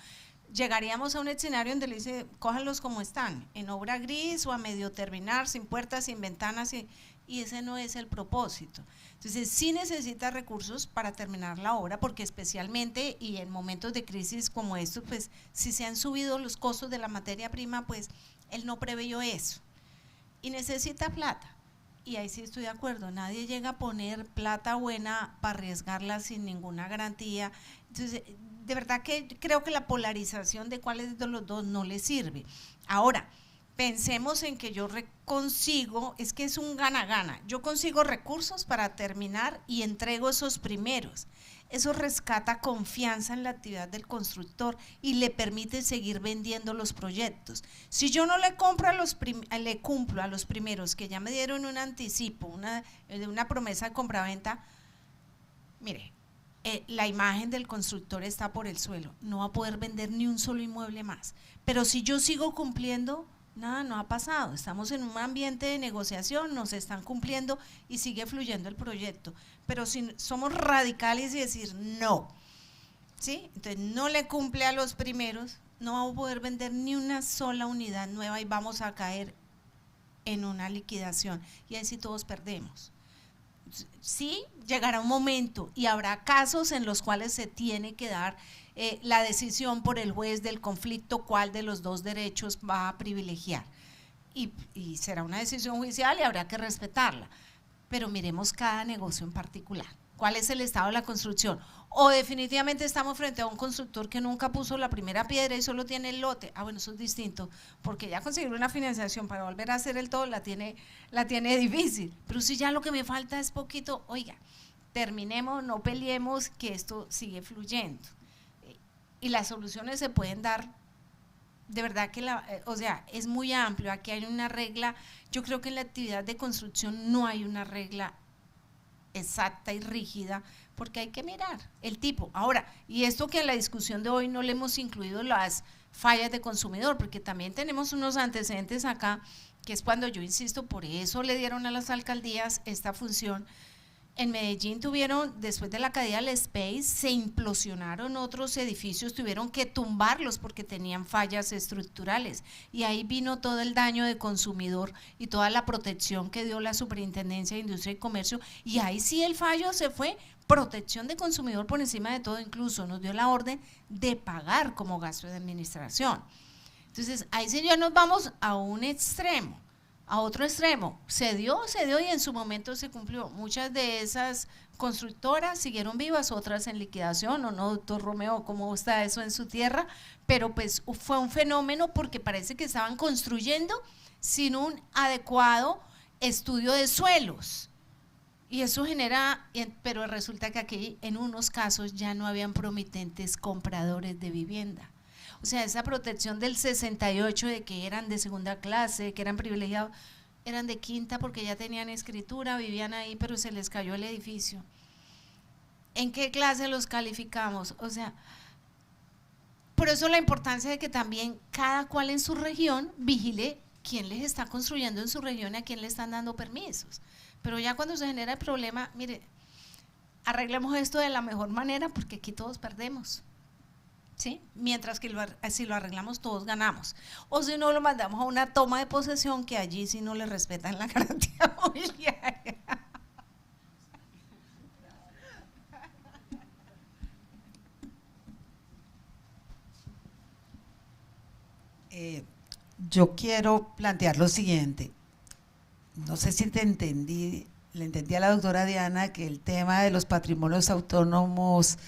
llegaríamos a un escenario donde le dice: cójanlos como están, en obra gris o a medio terminar, sin puertas, sin ventanas, y ese no es el propósito. Entonces sí necesita recursos para terminar la obra, porque especialmente y en momentos de crisis como estos, pues si se han subido los costos de la materia prima, pues él no preveyó eso y necesita plata. Y ahí sí estoy de acuerdo, nadie llega a poner plata buena para arriesgarla sin ninguna garantía. Entonces de verdad que creo que la polarización de cuáles de los dos no le sirve. Ahora, pensemos en que yo consigo, es que es un gana-gana, yo consigo recursos para terminar y entrego esos primeros. Eso rescata confianza en la actividad del constructor y le permite seguir vendiendo los proyectos. Si yo no le cumplo a los primeros que ya me dieron un anticipo, una promesa de compraventa, mire, la imagen del constructor está por el suelo, no va a poder vender ni un solo inmueble más. Pero si yo sigo cumpliendo, nada, no ha pasado, estamos en un ambiente de negociación, nos están cumpliendo y sigue fluyendo el proyecto. Pero si somos radicales y decir no, ¿sí? Entonces no le cumple a los primeros, no vamos a poder vender ni una sola unidad nueva y vamos a caer en una liquidación y ahí sí todos perdemos. Sí, llegará un momento y habrá casos en los cuales se tiene que dar la decisión por el juez del conflicto, cuál de los dos derechos va a privilegiar, y será una decisión judicial y habrá que respetarla, pero miremos cada negocio en particular, cuál es el estado de la construcción, o definitivamente estamos frente a un constructor que nunca puso la primera piedra y solo tiene el lote. Bueno, eso es distinto, porque ya conseguir una financiación para volver a hacer el todo la tiene difícil, pero si ya lo que me falta es poquito, oiga, terminemos, no peleemos, que esto sigue fluyendo. Y las soluciones se pueden dar, de verdad que o sea, es muy amplio. Aquí hay una regla, yo creo que en la actividad de construcción no hay una regla exacta y rígida, porque hay que mirar el tipo. Ahora, y esto que en la discusión de hoy no le hemos incluido las fallas de consumidor, porque también tenemos unos antecedentes acá, que es cuando yo insisto, por eso le dieron a las alcaldías esta función. En Medellín tuvieron, después de la caída del Space, se implosionaron otros edificios, tuvieron que tumbarlos porque tenían fallas estructurales, y ahí vino todo el daño de consumidor y toda la protección que dio la Superintendencia de Industria y Comercio, y ahí sí el fallo se fue, protección de consumidor por encima de todo, incluso nos dio la orden de pagar como gasto de administración. Entonces ahí sí ya nos vamos a un extremo. A otro extremo, se dio y en su momento se cumplió. Muchas de esas constructoras siguieron vivas, otras en liquidación, o no, doctor Romeo, ¿cómo está eso en su tierra? Pero pues fue un fenómeno porque parece que estaban construyendo sin un adecuado estudio de suelos. Y eso genera, pero resulta que aquí en unos casos ya no habían promitentes compradores de vivienda. O sea, esa protección del 68 de que eran de segunda clase, que eran privilegiados, eran de quinta porque ya tenían escritura, vivían ahí, pero se les cayó el edificio. ¿En qué clase los calificamos? O sea, por eso la importancia de que también cada cual en su región vigile quién les está construyendo en su región y a quién le están dando permisos. Pero ya cuando se genera el problema, mire, arreglemos esto de la mejor manera porque aquí todos perdemos. ¿Sí? Mientras que si lo arreglamos todos ganamos. O si no, lo mandamos a una toma de posesión que allí sí no le respetan la garantía mobiliaria. Yo quiero plantear lo siguiente. No sé si le entendí a la doctora Diana que el tema de los patrimonios autónomos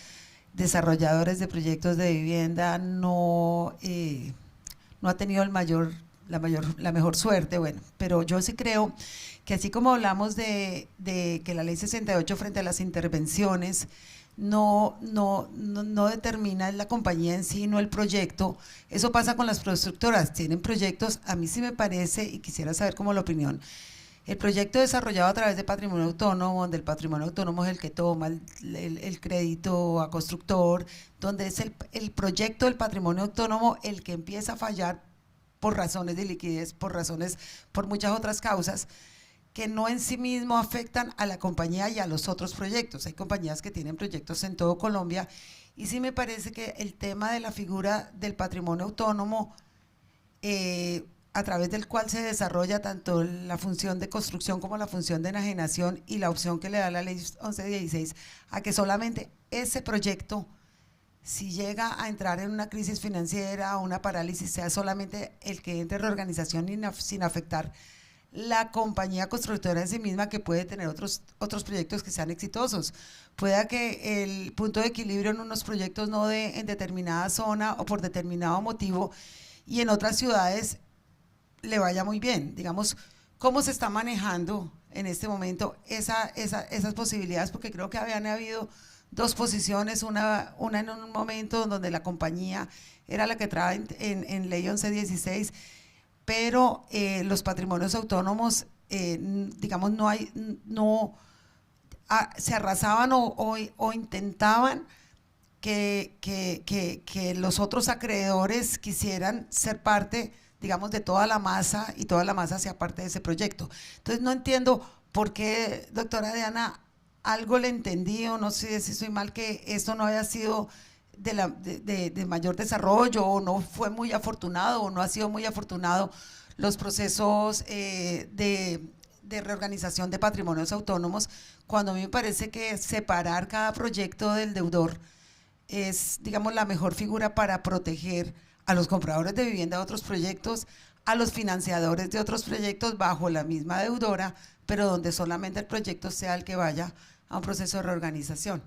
desarrolladores de proyectos de vivienda no ha tenido la mejor suerte, bueno, pero yo sí creo que así como hablamos de que la ley 68 frente a las intervenciones no determina la compañía en sí, no el proyecto, eso pasa con las constructoras, tienen proyectos, a mí sí me parece, y quisiera saber cómo la opinión, el proyecto desarrollado a través de patrimonio autónomo, donde el patrimonio autónomo es el que toma el crédito a constructor, donde es el proyecto del patrimonio autónomo el que empieza a fallar por razones de liquidez, por muchas otras causas, que no en sí mismo afectan a la compañía y a los otros proyectos. Hay compañías que tienen proyectos en todo Colombia y sí me parece que el tema de la figura del patrimonio autónomo a través del cual se desarrolla tanto la función de construcción como la función de enajenación y la opción que le da la ley 1116 a que solamente ese proyecto, si llega a entrar en una crisis financiera o una parálisis, sea solamente el que entre en reorganización sin afectar la compañía constructora en sí misma, que puede tener otros proyectos que sean exitosos. Pueda que el punto de equilibrio en unos proyectos no dé en determinada zona o por determinado motivo y en otras ciudades le vaya muy bien. Digamos, ¿cómo se está manejando en este momento esas posibilidades? Porque creo que habían habido dos posiciones, una en un momento donde la compañía era la que entraba en ley 1116, pero los patrimonios autónomos, digamos, se arrasaban o intentaban que los otros acreedores quisieran ser parte, digamos, de toda la masa y toda la masa sea parte de ese proyecto. Entonces no entiendo por qué, doctora Diana, algo le entendí o no sé si soy mal, que esto no haya sido de mayor desarrollo o no fue muy afortunado o no ha sido muy afortunado los procesos de reorganización de patrimonios autónomos, cuando a mí me parece que separar cada proyecto del deudor es, digamos, la mejor figura para proteger a los compradores de vivienda de otros proyectos, a los financiadores de otros proyectos bajo la misma deudora, pero donde solamente el proyecto sea el que vaya a un proceso de reorganización.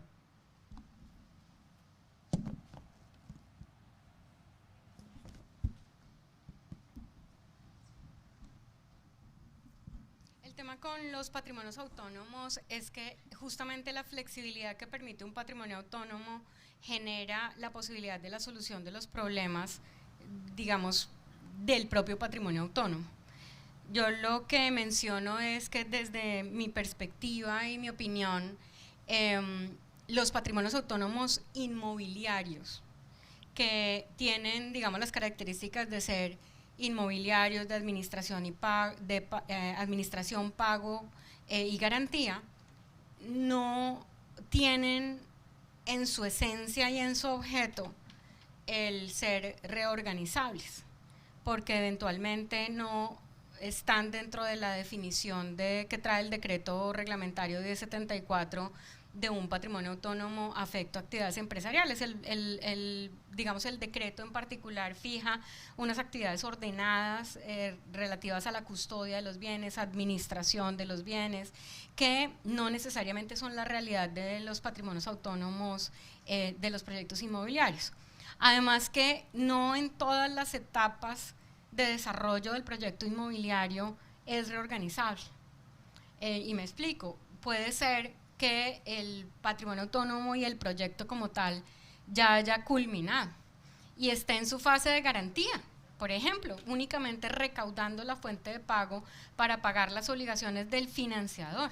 El tema con los patrimonios autónomos es que justamente la flexibilidad que permite un patrimonio autónomo genera la posibilidad de la solución de los problemas, digamos, del propio patrimonio autónomo. Yo lo que menciono es que desde mi perspectiva y mi opinión, los patrimonios autónomos inmobiliarios que tienen, digamos, las características de ser inmobiliarios de administración administración, pago y garantía, no tienen en su esencia y en su objeto el ser reorganizables, porque eventualmente no están dentro de la definición que trae el decreto reglamentario 1074 de un patrimonio autónomo afecto a actividades empresariales. Digamos, el decreto en particular fija unas actividades ordenadas relativas a la custodia de los bienes, administración de los bienes, que no necesariamente son la realidad de los patrimonios autónomos de los proyectos inmobiliarios. Además que no en todas las etapas de desarrollo del proyecto inmobiliario es reorganizable. Y me explico, puede ser que el patrimonio autónomo y el proyecto como tal ya haya culminado y esté en su fase de garantía, por ejemplo, únicamente recaudando la fuente de pago para pagar las obligaciones del financiador.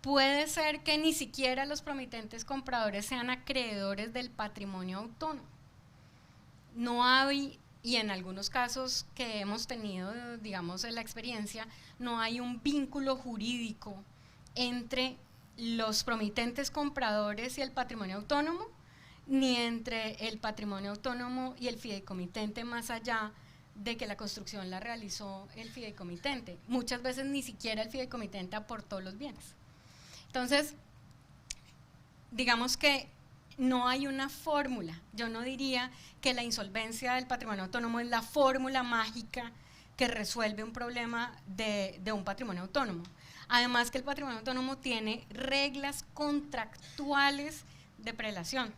Puede ser que ni siquiera los promitentes compradores sean acreedores del patrimonio autónomo. No hay, y en algunos casos que hemos tenido, digamos, en la experiencia, no hay un vínculo jurídico entre los promitentes compradores y el patrimonio autónomo, ni entre el patrimonio autónomo y el fideicomitente, más allá de que la construcción la realizó el fideicomitente. Muchas veces ni siquiera el fideicomitente aportó los bienes. Entonces, digamos que no hay una fórmula. Yo no diría que la insolvencia del patrimonio autónomo es la fórmula mágica que resuelve un problema de un patrimonio autónomo. Además que el patrimonio autónomo tiene reglas contractuales de prelación,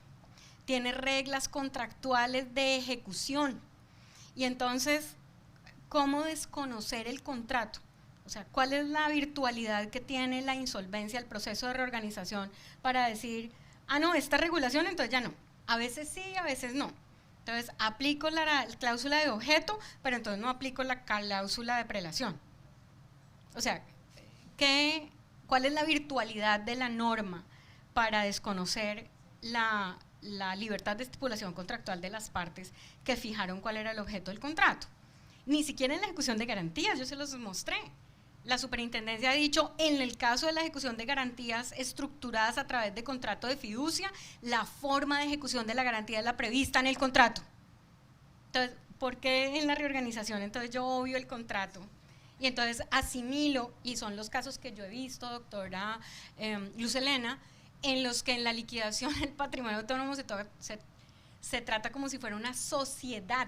tiene reglas contractuales de ejecución. Y entonces, ¿cómo desconocer el contrato? O sea, ¿cuál es la virtualidad que tiene la insolvencia, el proceso de reorganización para decir, ah, no, esta regulación entonces ya no? A veces sí, a veces no. Entonces, aplico la cláusula de objeto, pero entonces no aplico la cláusula de prelación. O sea, ¿cuál es la virtualidad de la norma para desconocer la libertad de estipulación contractual de las partes que fijaron cuál era el objeto del contrato? Ni siquiera en la ejecución de garantías, yo se los mostré. La superintendencia ha dicho, en el caso de la ejecución de garantías estructuradas a través de contrato de fiducia, la forma de ejecución de la garantía es la prevista en el contrato. Entonces, ¿por qué en la reorganización entonces yo obvio el contrato? Y entonces asimilo, y son los casos que yo he visto, doctora Luz Helena, en los que en la liquidación el patrimonio autónomo se trata como si fuera una sociedad.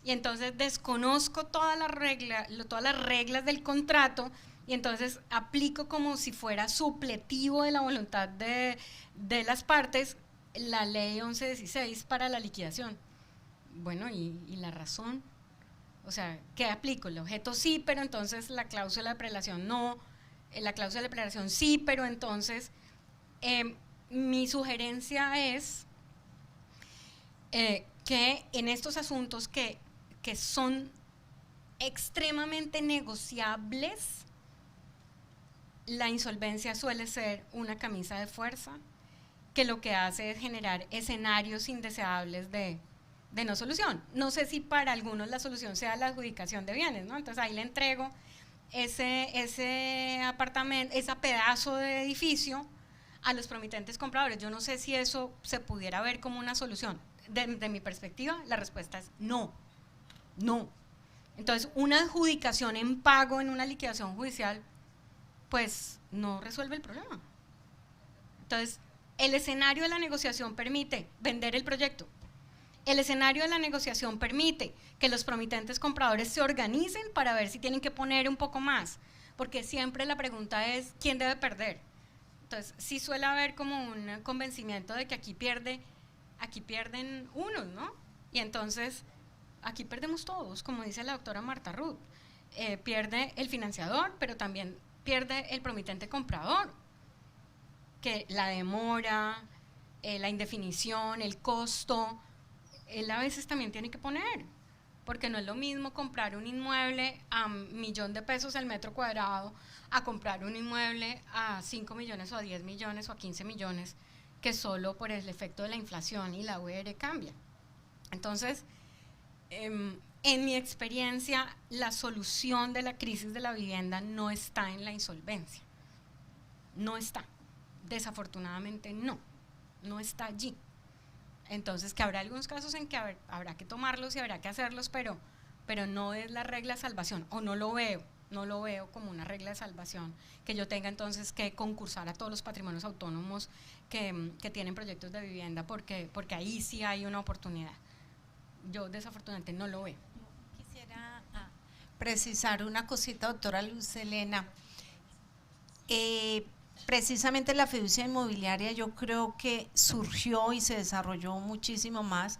Y entonces desconozco todas las reglas del contrato y entonces aplico como si fuera supletivo de la voluntad de las partes la ley 1116 para la liquidación. Bueno, ¿y la razón? O sea, ¿qué aplico? El objeto sí, pero entonces la cláusula de prelación no, la cláusula de prelación sí, pero entonces mi sugerencia es que en estos asuntos que son extremadamente negociables, la insolvencia suele ser una camisa de fuerza que lo que hace es generar escenarios indeseables de no solución. No sé si para algunos la solución sea la adjudicación de bienes, ¿no? Entonces ahí le entrego ese apartamento, ese pedazo de edificio a los promitentes compradores. Yo no sé si eso se pudiera ver como una solución. De mi perspectiva, la respuesta es no. No. Entonces, una adjudicación en pago en una liquidación judicial, pues no resuelve el problema. Entonces, el escenario de la negociación permite vender el proyecto. El escenario de la negociación permite que los promitentes compradores se organicen para ver si tienen que poner un poco más, porque siempre la pregunta es ¿quién debe perder? Entonces, sí suele haber como un convencimiento de que aquí pierden unos, ¿no? Y entonces aquí perdemos todos, como dice la doctora Marta Ruth. Pierde el financiador, pero también pierde el promitente comprador, que la demora, la indefinición, el costo, él a veces también tiene que poner, porque no es lo mismo comprar un inmueble a $1.000.000 el metro cuadrado a comprar un inmueble a 5 millones o a 10 millones o a 15 millones, que solo por el efecto de la inflación y la UR cambia. Entonces, en mi experiencia, la solución de la crisis de la vivienda no está en la insolvencia. No está. Desafortunadamente no está allí. Entonces, que habrá algunos casos en que habrá que tomarlos y habrá que hacerlos, pero no es la regla de salvación, o no lo veo como una regla de salvación, que yo tenga entonces que concursar a todos los patrimonios autónomos que tienen proyectos de vivienda, porque ahí sí hay una oportunidad. Yo desafortunadamente no lo veo. Quisiera precisar una cosita, doctora Luz Helena. Precisamente la fiducia inmobiliaria yo creo que surgió y se desarrolló muchísimo más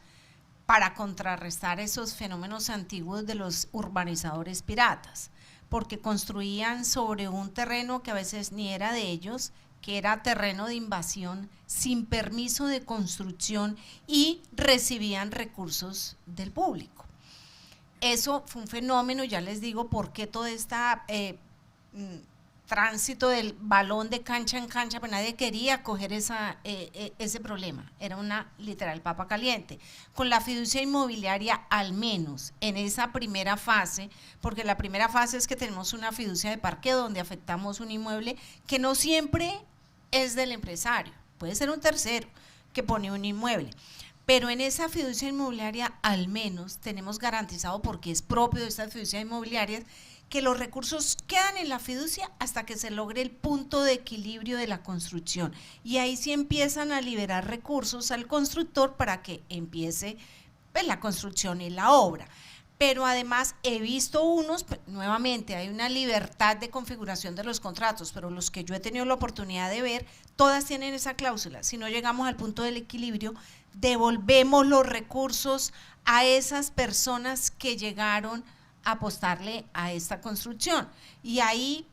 para contrarrestar esos fenómenos antiguos de los urbanizadores piratas, porque construían sobre un terreno que a veces ni era de ellos, que era terreno de invasión, sin permiso de construcción, y recibían recursos del público. Eso fue un fenómeno, ya les digo por qué todo este tránsito del balón de cancha en cancha, pues nadie quería coger ese problema, era una literal papa caliente. Con la fiducia inmobiliaria, al menos en esa primera fase, porque la primera fase es que tenemos una fiducia de parqueo donde afectamos un inmueble que no siempre es del empresario, puede ser un tercero que pone un inmueble, pero en esa fiducia inmobiliaria al menos tenemos garantizado, porque es propio de estas fiducias inmobiliarias, que los recursos quedan en la fiducia hasta que se logre el punto de equilibrio de la construcción, y ahí sí empiezan a liberar recursos al constructor para que empiece pues, la construcción y la obra. Pero además he visto unos, pues, nuevamente hay una libertad de configuración de los contratos, pero los que yo he tenido la oportunidad de ver, todas tienen esa cláusula: si no llegamos al punto del equilibrio, devolvemos los recursos a esas personas que llegaron a apostarle a esta construcción. Y ahí,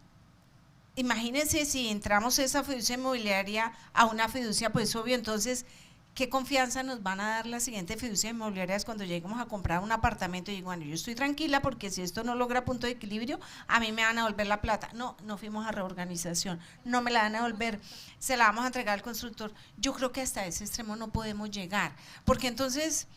imagínense si entramos esa fiducia inmobiliaria a una fiducia, pues obvio, entonces, ¿qué confianza nos van a dar las siguientes fiducias inmobiliarias cuando lleguemos a comprar un apartamento? Y digo, bueno, yo estoy tranquila porque si esto no logra punto de equilibrio, a mí me van a devolver la plata. No, no fuimos a reorganización, no me la van a devolver, se la vamos a entregar al constructor. Yo creo que hasta ese extremo no podemos llegar, porque entonces,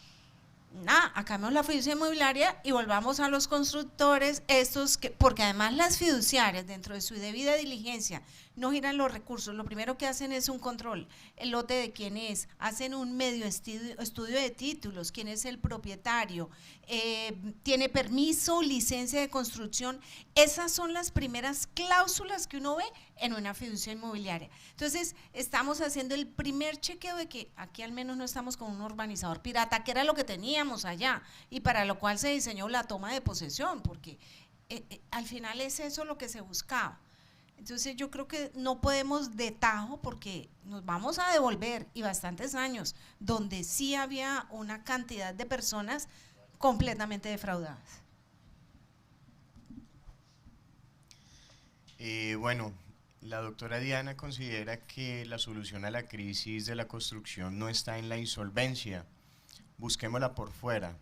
nada, acabemos la fiducia inmobiliaria y volvamos a los constructores, estos que, porque además las fiduciarias dentro de su debida diligencia no giran los recursos, lo primero que hacen es un control, el lote de quién es, hacen un medio estudio de títulos, quién es el propietario, tiene permiso, licencia de construcción. Esas son las primeras cláusulas que uno ve en una fiducia inmobiliaria. Entonces estamos haciendo el primer chequeo de que aquí al menos no estamos con un urbanizador pirata, que era lo que teníamos allá y para lo cual se diseñó la toma de posesión, porque al final es eso lo que se buscaba. Entonces yo creo que no podemos de tajo, porque nos vamos a devolver, y bastantes años, donde sí había una cantidad de personas completamente defraudadas. Bueno, la doctora Diana considera que la solución a la crisis de la construcción no está en la insolvencia, busquémosla por fuera.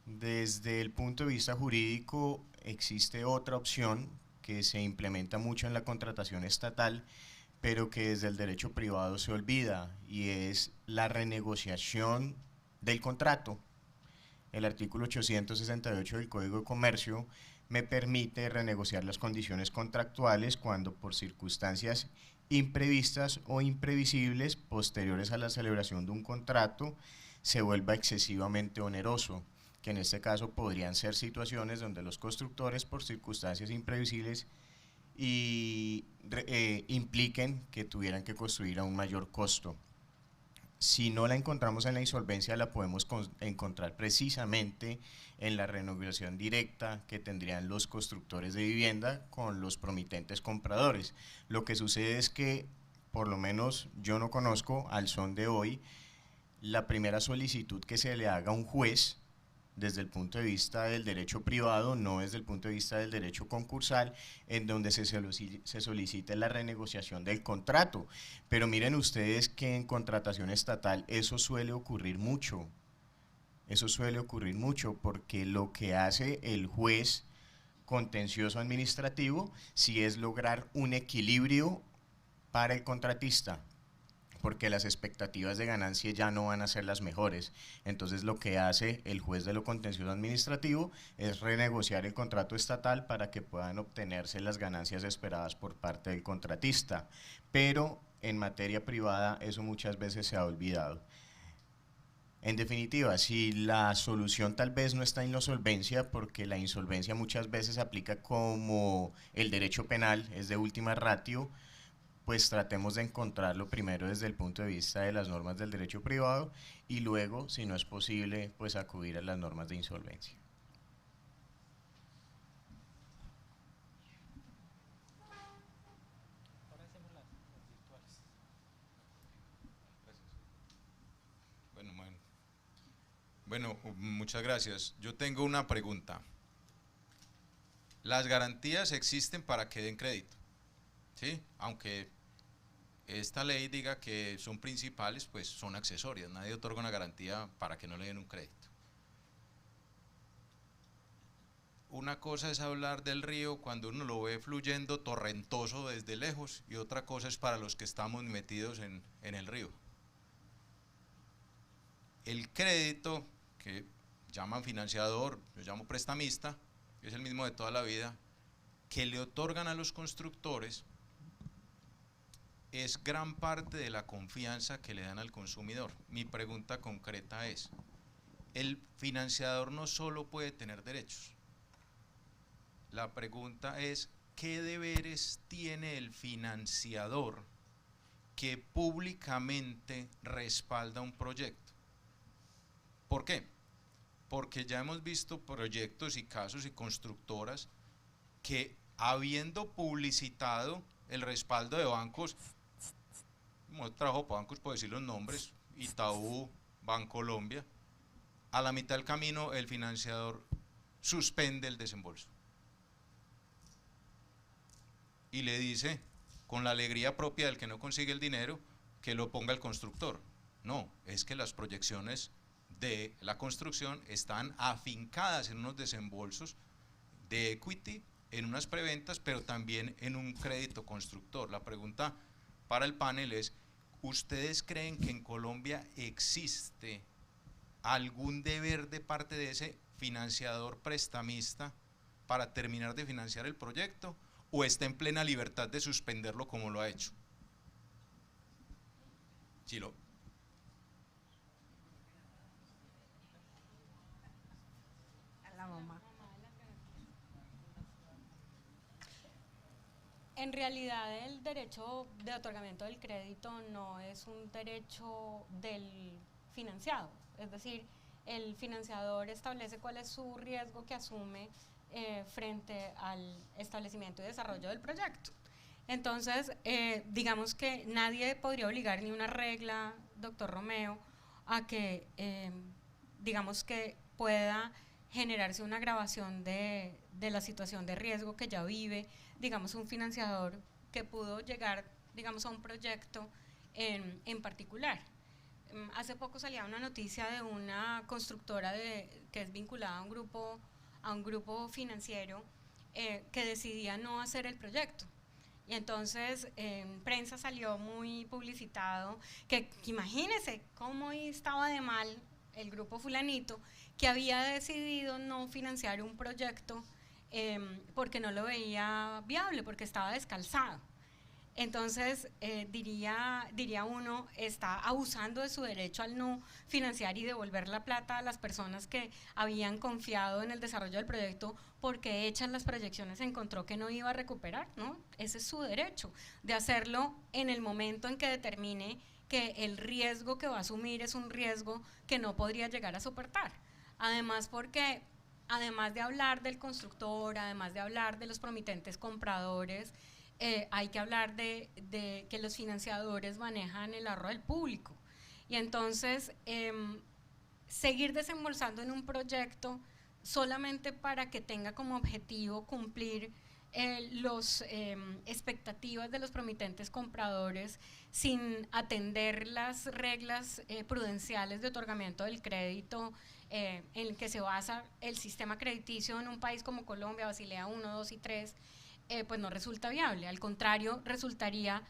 Desde el punto de vista jurídico existe otra opción que se implementa mucho en la contratación estatal, pero que desde el derecho privado se olvida, y es la renegociación del contrato. El artículo 868 del Código de Comercio me permite renegociar las condiciones contractuales cuando por circunstancias imprevistas o imprevisibles posteriores a la celebración de un contrato se vuelva excesivamente oneroso, que en este caso podrían ser situaciones donde los constructores por circunstancias imprevisibles impliquen que tuvieran que construir a un mayor costo. Si no la encontramos en la insolvencia, la podemos encontrar precisamente en la renegociación directa que tendrían los constructores de vivienda con los promitentes compradores. Lo que sucede es que, por lo menos yo no conozco al son de hoy, la primera solicitud que se le haga a un juez desde el punto de vista del derecho privado, no desde el punto de vista del derecho concursal, en donde se solicite la renegociación del contrato. Pero miren ustedes que en contratación estatal eso suele ocurrir mucho. Eso suele ocurrir mucho porque lo que hace el juez contencioso administrativo sí es lograr un equilibrio para el contratista, porque las expectativas de ganancia ya no van a ser las mejores. Entonces lo que hace el juez de lo contencioso administrativo es renegociar el contrato estatal para que puedan obtenerse las ganancias esperadas por parte del contratista, pero en materia privada eso muchas veces se ha olvidado. En definitiva, si la solución tal vez no está en la insolvencia, porque la insolvencia muchas veces se aplica como el derecho penal, es de última ratio, pues tratemos de encontrarlo primero desde el punto de vista de las normas del derecho privado y luego, si no es posible, pues acudir a las normas de insolvencia. Bueno, muchas gracias. Yo tengo una pregunta. Las garantías existen para que den crédito, ¿sí? Aunque esta ley diga que son principales, pues son accesorias. Nadie otorga una garantía para que no le den un crédito. Una cosa es hablar del río cuando uno lo ve fluyendo torrentoso desde lejos, y otra cosa es para los que estamos metidos en el río. El crédito, que llaman financiador, yo llamo prestamista, es el mismo de toda la vida, que le otorgan a los constructores, es gran parte de la confianza que le dan al consumidor. Mi pregunta concreta es, el financiador no solo puede tener derechos, la pregunta es, ¿qué deberes tiene el financiador que públicamente respalda un proyecto? ¿Por qué? Porque ya hemos visto proyectos y casos y constructoras que, habiendo publicitado el respaldo de bancos, como trabajo para bancos, puedo decir los nombres, Itaú, Bancolombia, a la mitad del camino el financiador suspende el desembolso y le dice, con la alegría propia del que no consigue el dinero, que lo ponga el constructor. No, es que las proyecciones de la construcción están afincadas en unos desembolsos de equity, en unas preventas, pero también en un crédito constructor. La pregunta para el panel es, ¿ustedes creen que en Colombia existe algún deber de parte de ese financiador prestamista para terminar de financiar el proyecto, o está en plena libertad de suspenderlo como lo ha hecho? Chilo. La mamá. En realidad el derecho de otorgamiento del crédito no es un derecho del financiado, es decir, el financiador establece cuál es su riesgo que asume frente al establecimiento y desarrollo del proyecto. Entonces, digamos que nadie podría obligar ni una regla, doctor Romeo, a que, digamos que pueda generarse una agravación de la situación de riesgo que ya vive, digamos, un financiador que pudo llegar, digamos, a un proyecto en particular. Hace poco salía una noticia de una constructora que es vinculada a un grupo financiero que decidía no hacer el proyecto. Y entonces en prensa salió muy publicitado que imagínense cómo estaba de mal el grupo fulanito que había decidido no financiar un proyecto porque no lo veía viable, porque estaba descalzado. Entonces, diría uno, está abusando de su derecho al no financiar y devolver la plata a las personas que habían confiado en el desarrollo del proyecto porque hechas las proyecciones encontró que no iba a recuperar, ¿no? Ese es su derecho, de hacerlo en el momento en que determine que el riesgo que va a asumir es un riesgo que no podría llegar a soportar. Además, porque además de hablar del constructor, además de hablar de los promitentes compradores, hay que hablar de que los financiadores manejan el ahorro del público. Y entonces, seguir desembolsando en un proyecto solamente para que tenga como objetivo cumplir las expectativas de los promitentes compradores sin atender las reglas prudenciales de otorgamiento del crédito en el que se basa el sistema crediticio en un país como Colombia, Basilea 1, 2 y 3, pues no resulta viable. Al contrario, resultaría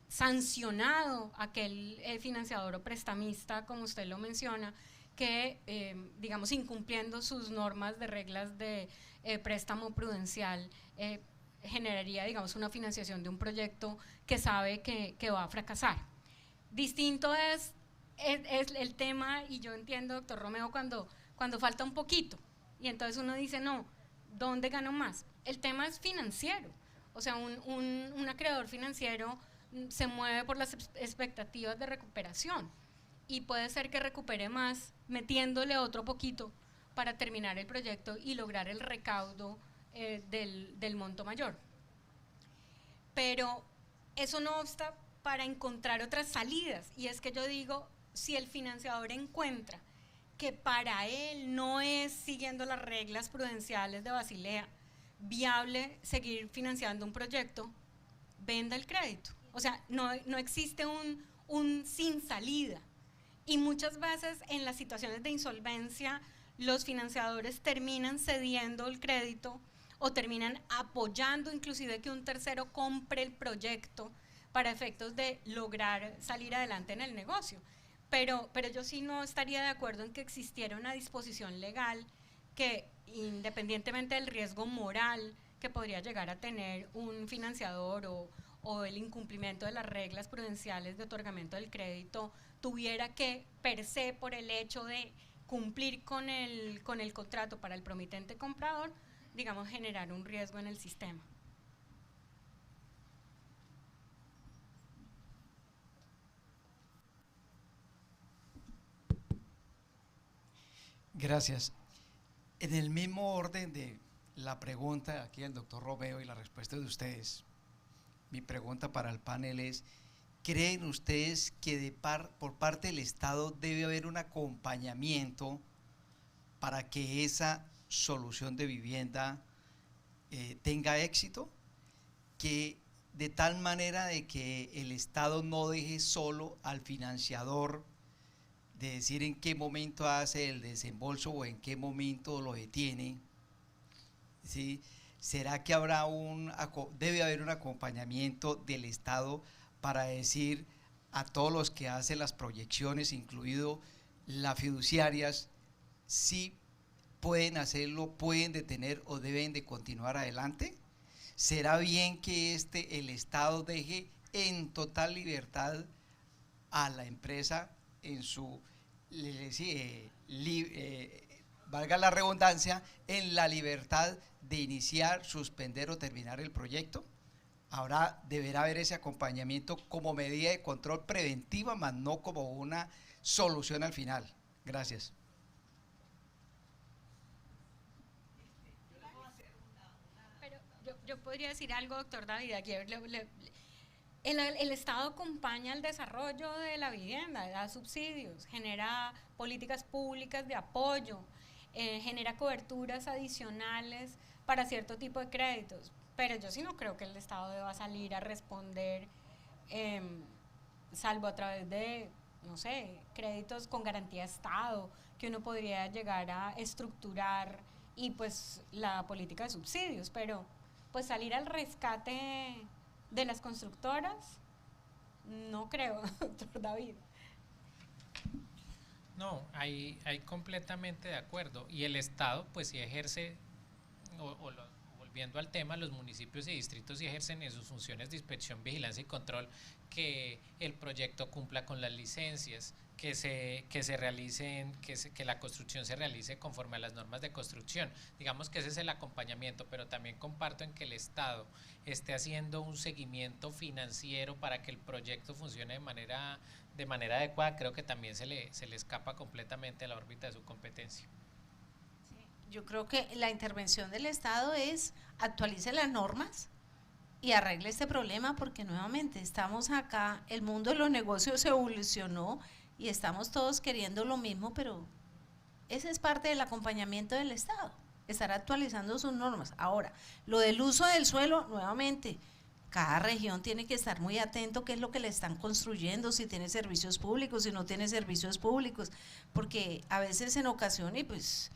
sancionado aquel financiador o prestamista, como usted lo menciona, que, digamos, incumpliendo sus normas de reglas de préstamo prudencial, generaría, digamos, una financiación de un proyecto que sabe que va a fracasar. Distinto es el tema, y yo entiendo, doctor Romeo, cuando falta un poquito, y entonces uno dice, no, ¿dónde gano más? El tema es financiero, o sea, un acreedor financiero se mueve por las expectativas de recuperación, y puede ser que recupere más metiéndole otro poquito para terminar el proyecto y lograr el recaudo del monto mayor. Pero eso no obsta para encontrar otras salidas, y es que yo digo, si el financiador encuentra que para él no es, siguiendo las reglas prudenciales de Basilea, viable seguir financiando un proyecto, venda el crédito. O sea, no existe un sin salida. Y muchas veces en las situaciones de insolvencia, los financiadores terminan cediendo el crédito o terminan apoyando inclusive que un tercero compre el proyecto para efectos de lograr salir adelante en el negocio. Pero yo sí no estaría de acuerdo en que existiera una disposición legal que, independientemente del riesgo moral que podría llegar a tener un financiador o el incumplimiento de las reglas prudenciales de otorgamiento del crédito tuviera que, per se, por el hecho de cumplir con el contrato para el promitente comprador, digamos, generar un riesgo en el sistema. Gracias. En el mismo orden de la pregunta aquí del doctor Romeo y la respuesta de ustedes, mi pregunta para el panel es: ¿creen ustedes que por parte del Estado debe haber un acompañamiento para que esa solución de vivienda tenga éxito? Que de tal manera de que el Estado no deje solo al financiador de decir en qué momento hace el desembolso o en qué momento lo detiene, ¿sí? ¿Será que debe haber un acompañamiento del Estado para decir a todos los que hacen las proyecciones, incluido las fiduciarias, si pueden hacerlo, pueden detener o deben de continuar adelante? ¿Será bien que el Estado deje en total libertad a la empresa en su, valga la redundancia, en la libertad de iniciar, suspender o terminar el proyecto? Ahora deberá haber ese acompañamiento como medida de control preventiva, más no como una solución al final. Gracias. Pero yo podría decir algo, doctor David, aquí el Estado acompaña el desarrollo de la vivienda, da subsidios, genera políticas públicas de apoyo, genera coberturas adicionales para cierto tipo de créditos, pero yo sí no creo que el Estado deba salir a responder, salvo a través de, no sé, créditos con garantía de Estado, que uno podría llegar a estructurar, y pues la política de subsidios, pero pues salir al rescate de las constructoras, no creo, doctor David. No, ahí completamente de acuerdo. Y el Estado, pues sí ejerce, volviendo al tema, los municipios y distritos sí ejercen en sus funciones de inspección, vigilancia y control, que el proyecto cumpla con las licencias, que se realicen, que la construcción se realice conforme a las normas de construcción. Digamos que ese es el acompañamiento, pero también comparto en que el Estado esté haciendo un seguimiento financiero para que el proyecto funcione de manera adecuada. Creo que también se le escapa completamente a la órbita de su competencia. Yo creo que la intervención del Estado es actualice las normas y arregle este problema, porque nuevamente estamos acá, el mundo de los negocios evolucionó y estamos todos queriendo lo mismo, pero ese es parte del acompañamiento del Estado, estar actualizando sus normas. Ahora, lo del uso del suelo, nuevamente, cada región tiene que estar muy atento qué es lo que le están construyendo, si tiene servicios públicos, si no tiene servicios públicos, porque a veces en ocasiones, pues,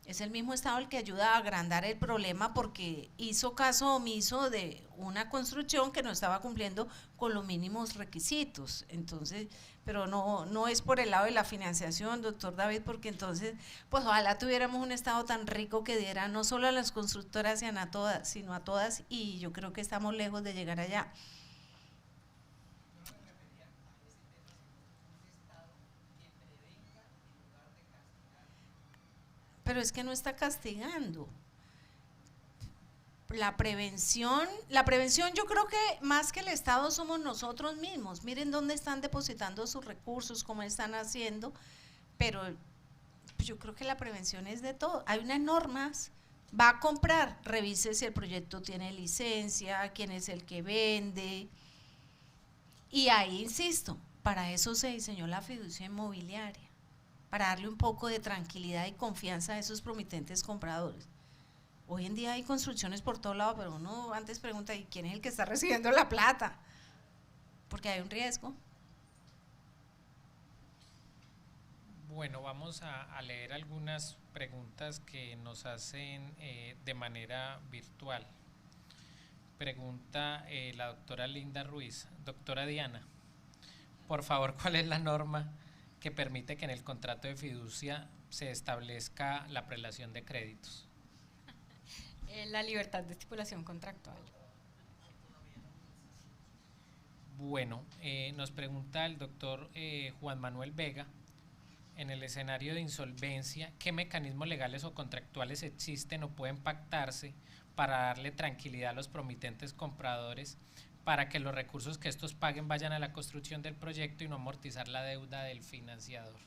es el mismo Estado el que ayuda a agrandar el problema porque hizo caso omiso de una construcción que no estaba cumpliendo con los mínimos requisitos. Entonces, pero no es por el lado de la financiación, doctor David, porque entonces, pues ojalá tuviéramos un Estado tan rico que diera no solo a las constructoras sino a todas, y yo creo que estamos lejos de llegar allá. Pero es que no está castigando. La prevención yo creo que más que el Estado somos nosotros mismos. Miren dónde están depositando sus recursos, cómo están haciendo, pero yo creo que la prevención es de todo. Hay unas normas, va a comprar, revise si el proyecto tiene licencia, quién es el que vende, y ahí insisto, para eso se diseñó la fiducia inmobiliaria, para darle un poco de tranquilidad y confianza a esos promitentes compradores. Hoy en día hay construcciones por todo lado, pero uno antes pregunta, ¿y quién es el que está recibiendo la plata? Porque hay un riesgo. Bueno, vamos a leer algunas preguntas que nos hacen de manera virtual. Pregunta la doctora Linda Ruiz. Doctora Diana, por favor, ¿cuál es la norma que permite que en el contrato de fiducia se establezca la prelación de créditos? La libertad de estipulación contractual. Bueno, nos pregunta el doctor Juan Manuel Vega, en el escenario de insolvencia, ¿qué mecanismos legales o contractuales existen o pueden pactarse para darle tranquilidad a los promitentes compradores para que los recursos que estos paguen vayan a la construcción del proyecto y no amortizar la deuda del financiador?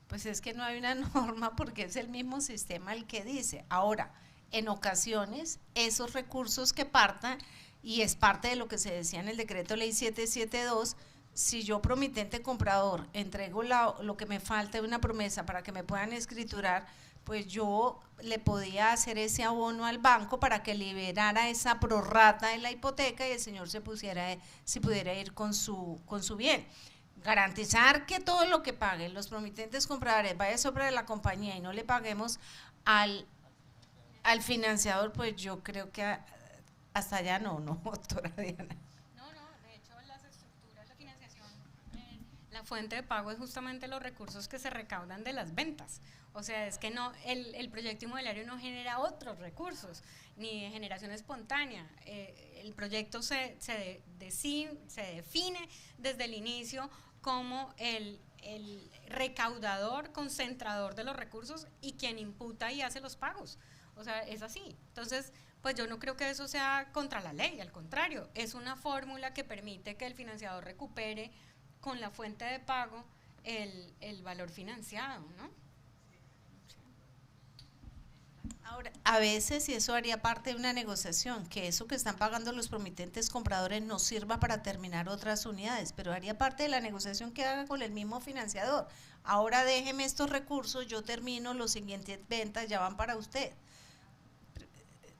Pues es que no hay una norma porque es el mismo sistema el que dice. Ahora, en ocasiones, esos recursos que partan, y es parte de lo que se decía en el decreto ley 772, si yo promitente comprador entrego lo que me falta de una promesa para que me puedan escriturar, pues yo le podía hacer ese abono al banco para que liberara esa prorrata de la hipoteca y el señor se pudiera ir con su bien. Garantizar que todo lo que paguen los promitentes compradores vaya sobre la compañía y no le paguemos al financiador, pues yo creo que hasta allá no, doctora Diana. La fuente de pago es justamente los recursos que se recaudan de las ventas. O sea, es que no, el proyecto inmobiliario no genera otros recursos, ni de generación espontánea. El proyecto se define desde el inicio como el recaudador, concentrador de los recursos y quien imputa y hace los pagos. O sea, es así. Entonces, pues yo no creo que eso sea contra la ley, al contrario, es una fórmula que permite que el financiador recupere con la fuente de pago el valor financiado, ¿no? Ahora, a veces, y eso haría parte de una negociación, que eso que están pagando los promitentes compradores no sirva para terminar otras unidades, pero haría parte de la negociación que haga con el mismo financiador. Ahora déjeme estos recursos, yo termino, los siguientes ventas ya van para usted.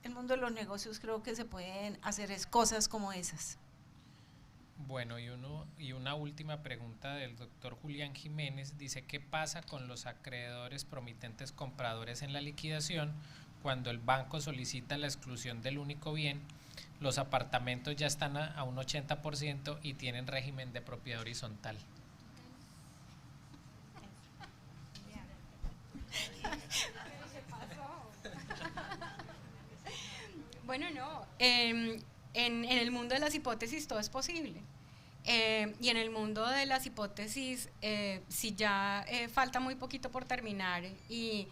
En el mundo de los negocios creo que se pueden hacer cosas como esas. Bueno, y una última pregunta del doctor Julián Jiménez, dice, ¿qué pasa con los acreedores promitentes compradores en la liquidación cuando el banco solicita la exclusión del único bien? Los apartamentos ya están a un 80% y tienen régimen de propiedad horizontal. Bueno, no, en el mundo de las hipótesis todo es posible. Y en el mundo de las hipótesis, si ya falta muy poquito por terminar y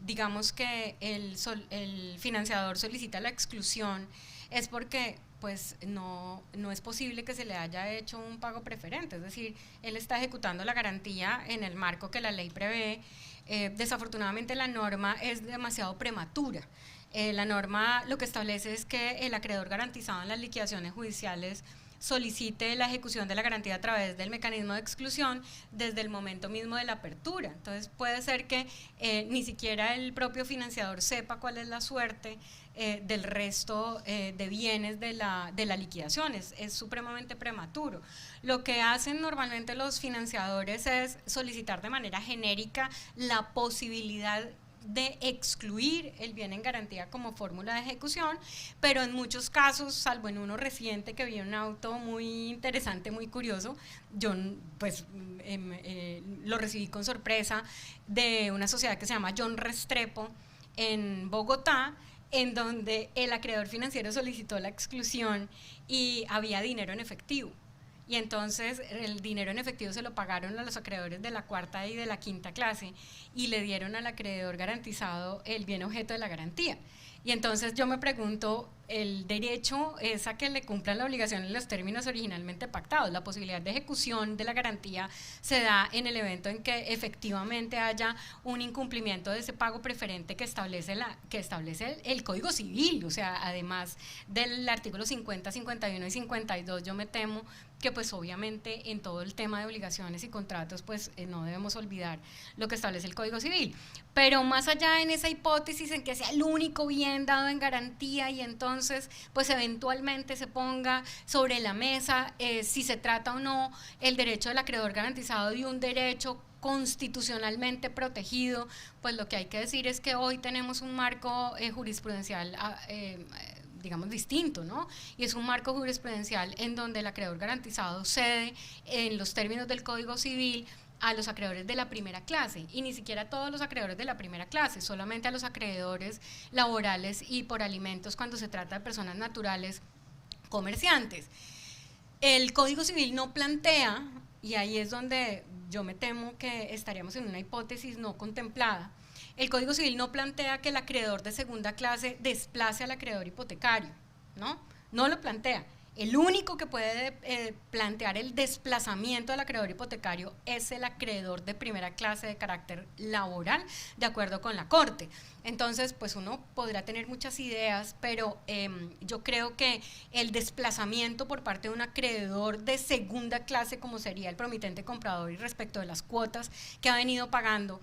digamos que el financiador solicita la exclusión, es porque pues no es posible que se le haya hecho un pago preferente, es decir, él está ejecutando la garantía en el marco que la ley prevé. Desafortunadamente la norma es demasiado prematura. La norma lo que establece es que el acreedor garantizado en las liquidaciones judiciales solicite la ejecución de la garantía a través del mecanismo de exclusión desde el momento mismo de la apertura. Entonces puede ser que ni siquiera el propio financiador sepa cuál es la suerte del resto de bienes de la liquidación, es supremamente prematuro. Lo que hacen normalmente los financiadores es solicitar de manera genérica la posibilidad de excluir el bien en garantía como fórmula de ejecución, pero en muchos casos, salvo en uno reciente que vi un auto muy interesante, muy curioso, yo pues lo recibí con sorpresa, de una sociedad que se llama John Restrepo en Bogotá, en donde el acreedor financiero solicitó la exclusión y había dinero en efectivo. Y entonces el dinero en efectivo se lo pagaron a los acreedores de la cuarta y de la quinta clase y le dieron al acreedor garantizado el bien objeto de la garantía. Y entonces yo me pregunto, el derecho es a que le cumplan la obligación en los términos originalmente pactados. La posibilidad de ejecución de la garantía se da en el evento en que efectivamente haya un incumplimiento de ese pago preferente que establece el Código Civil. O sea, además del artículo 50, 51 y 52, yo me temo que pues obviamente en todo el tema de obligaciones y contratos pues no debemos olvidar lo que establece el Código Civil. Pero más allá en esa hipótesis en que sea el único bien dado en garantía y entonces pues eventualmente se ponga sobre la mesa si se trata o no el derecho del acreedor garantizado de un derecho constitucionalmente protegido, pues lo que hay que decir es que hoy tenemos un marco jurisprudencial digamos distinto, ¿no? Y es un marco jurisprudencial en donde el acreedor garantizado cede en los términos del Código Civil a los acreedores de la primera clase, y ni siquiera a todos los acreedores de la primera clase, solamente a los acreedores laborales y por alimentos cuando se trata de personas naturales comerciantes. El Código Civil no plantea, y ahí es donde yo me temo que estaríamos en una hipótesis no contemplada, el Código Civil no plantea que el acreedor de segunda clase desplace al acreedor hipotecario, ¿no? No lo plantea. El único que puede plantear el desplazamiento del acreedor hipotecario es el acreedor de primera clase de carácter laboral, de acuerdo con la Corte. Entonces, pues uno podrá tener muchas ideas, pero yo creo que el desplazamiento por parte de un acreedor de segunda clase, como sería el promitente comprador, y respecto de las cuotas que ha venido pagando,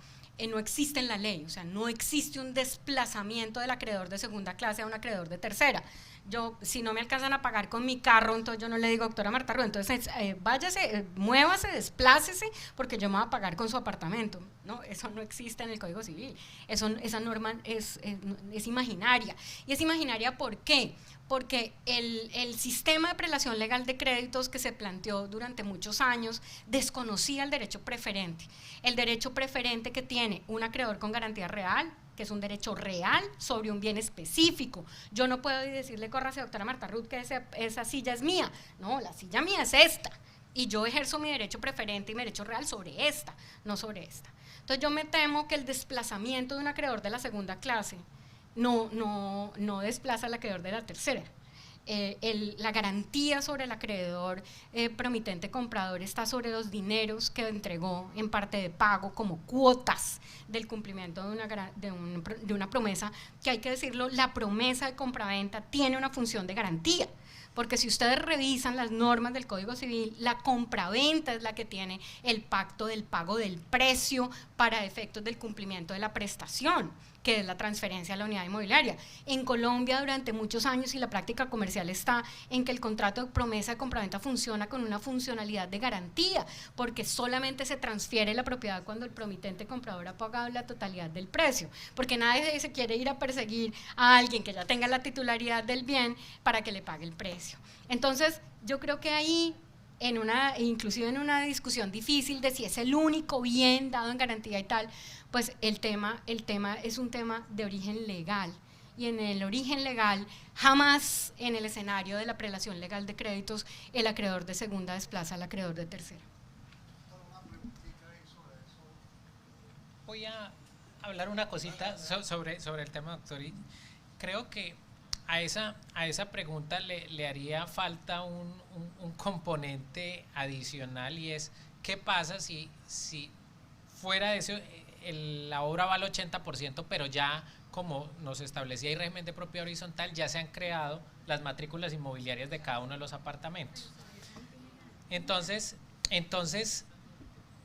no existe en la ley. O sea, no existe un desplazamiento del acreedor de segunda clase a un acreedor de tercera. Yo, si no me alcanzan a pagar con mi carro, entonces yo no le digo, doctora Marta Rueda, entonces váyase, muévase, desplácese, porque yo me voy a pagar con su apartamento. No, eso no existe en el Código Civil. Esa norma es imaginaria. Y es imaginaria, ¿por qué? Porque el sistema de prelación legal de créditos que se planteó durante muchos años desconocía el derecho preferente. El derecho preferente que tiene un acreedor con garantía real, que es un derecho real sobre un bien específico. Yo no puedo decirle, córrase, doctora Marta Ruth, que esa silla es mía. No, la silla mía es esta. Y yo ejerzo mi derecho preferente y mi derecho real sobre esta, no sobre esta. Entonces yo me temo que el desplazamiento de un acreedor de la segunda clase no desplaza al acreedor de la tercera. La garantía sobre el acreedor promitente comprador está sobre los dineros que entregó en parte de pago como cuotas del cumplimiento de una promesa, que hay que decirlo, la promesa de compraventa tiene una función de garantía. Porque si ustedes revisan las normas del Código Civil, la compraventa es la que tiene el pacto del pago del precio para efectos del cumplimiento de la prestación, que es la transferencia a la unidad inmobiliaria. En Colombia durante muchos años, y la práctica comercial está en que el contrato de promesa de compraventa funciona con una funcionalidad de garantía, porque solamente se transfiere la propiedad cuando el promitente comprador ha pagado la totalidad del precio, porque nadie se quiere ir a perseguir a alguien que ya tenga la titularidad del bien para que le pague el precio. Entonces, yo creo que ahí, inclusive en una discusión difícil de si es el único bien dado en garantía y tal, pues el tema es un tema de origen legal, y en el origen legal jamás en el escenario de la prelación legal de créditos el acreedor de segunda desplaza al acreedor de tercera. Voy a hablar una cosita sobre el tema, doctor, y creo que a esa pregunta le haría falta un componente adicional, y es ¿qué pasa si fuera de eso la obra va al 80%, pero ya, como nos establecía el régimen de propiedad horizontal, ya se han creado las matrículas inmobiliarias de cada uno de los apartamentos? Entonces,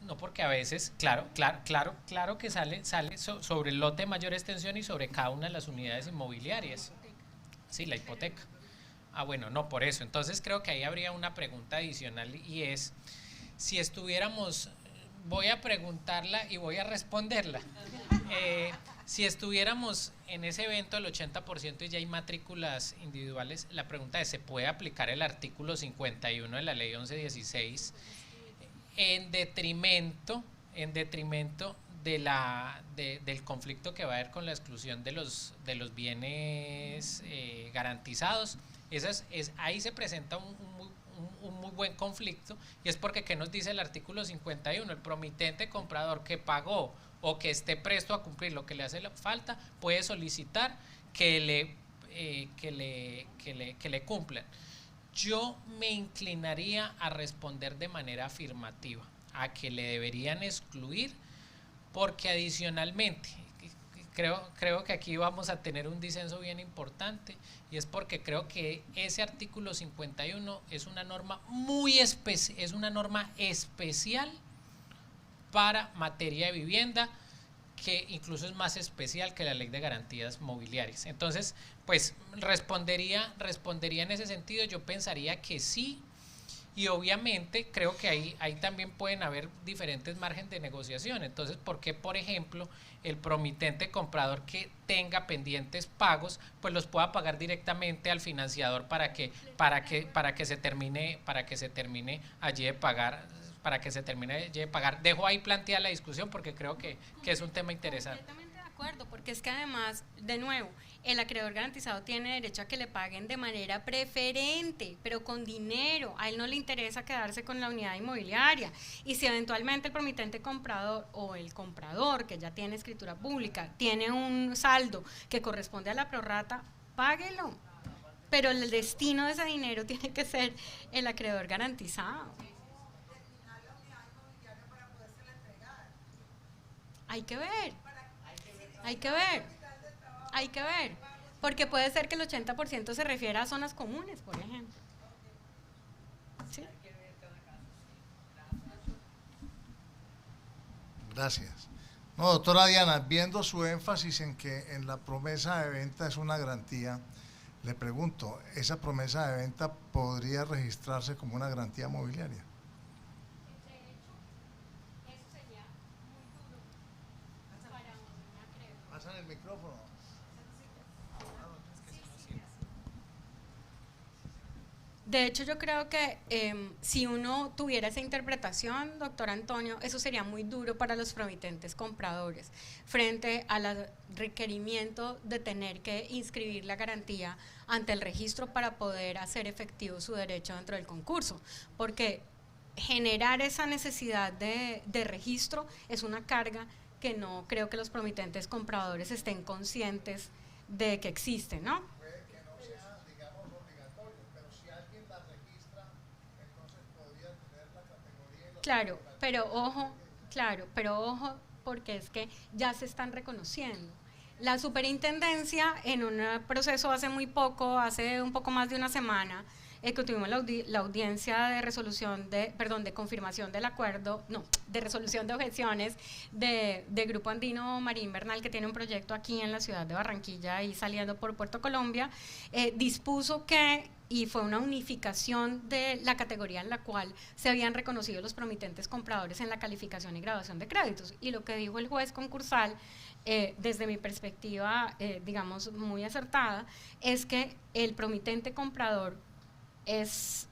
no, porque a veces, claro que sale sobre el lote de mayor extensión y sobre cada una de las unidades inmobiliarias. Sí, la hipoteca. Bueno, no, por eso. Entonces creo que ahí habría una pregunta adicional, y es, si estuviéramos, voy a preguntarla y voy a responderla. Si estuviéramos en ese evento del 80% y ya hay matrículas individuales, la pregunta es, ¿se puede aplicar el artículo 51 de la ley 1116 en detrimento del conflicto que va a haber con la exclusión de los bienes garantizados? Ahí se presenta un muy buen conflicto, y es porque, ¿qué nos dice el artículo 51? El promitente comprador que pagó o que esté presto a cumplir lo que le hace falta puede solicitar que le cumplan. Yo me inclinaría a responder de manera afirmativa a que le deberían excluir, porque adicionalmente creo que aquí vamos a tener un disenso bien importante, y es porque creo que ese artículo 51 es una norma es una norma especial para materia de vivienda, que incluso es más especial que la ley de garantías mobiliarias. Entonces, pues respondería en ese sentido. Yo pensaría que sí, y obviamente creo que ahí también pueden haber diferentes márgenes de negociación. Entonces, ¿por qué, por ejemplo, el promitente comprador que tenga pendientes pagos, pues los pueda pagar directamente al financiador para que se termine allí de pagar? Dejo ahí planteada la discusión, porque creo que es un tema interesante. Completamente de acuerdo, porque es que además, de nuevo, el acreedor garantizado tiene derecho a que le paguen de manera preferente, pero con dinero. A él no le interesa quedarse con la unidad inmobiliaria. Y si eventualmente el promitente comprador o el comprador, que ya tiene escritura pública, tiene un saldo que corresponde a la prorrata, páguelo. Pero el destino de ese dinero tiene que ser el acreedor garantizado. Hay que ver, porque puede ser que el 80% se refiera a zonas comunes, por ejemplo. ¿Sí? Gracias. No, doctora Diana, viendo su énfasis en que en la promesa de venta es una garantía, le pregunto, ¿esa promesa de venta podría registrarse como una garantía mobiliaria? Pasan el micrófono. De hecho, yo creo que si uno tuviera esa interpretación, doctor Antonio, eso sería muy duro para los promitentes compradores, frente al requerimiento de tener que inscribir la garantía ante el registro para poder hacer efectivo su derecho dentro del concurso, porque generar esa necesidad de registro es una carga que no creo que los promitentes compradores estén conscientes de que existe, ¿no? Puede que no sea, digamos, obligatorio, pero si alguien la registra, entonces podría tener la categoría y Claro, pero ojo, porque es que ya se están reconociendo. La superintendencia, en un proceso hace muy poco, hace un poco más de una semana, que tuvimos la audiencia de resolución de confirmación del acuerdo, de resolución de objeciones de Grupo Andino María Invernal, que tiene un proyecto aquí en la ciudad de Barranquilla y saliendo por Puerto Colombia, dispuso que, y fue una unificación de la categoría en la cual se habían reconocido los promitentes compradores en la calificación y graduación de créditos. Y lo que dijo el juez concursal, desde mi perspectiva, digamos, muy acertada, es que el promitente comprador es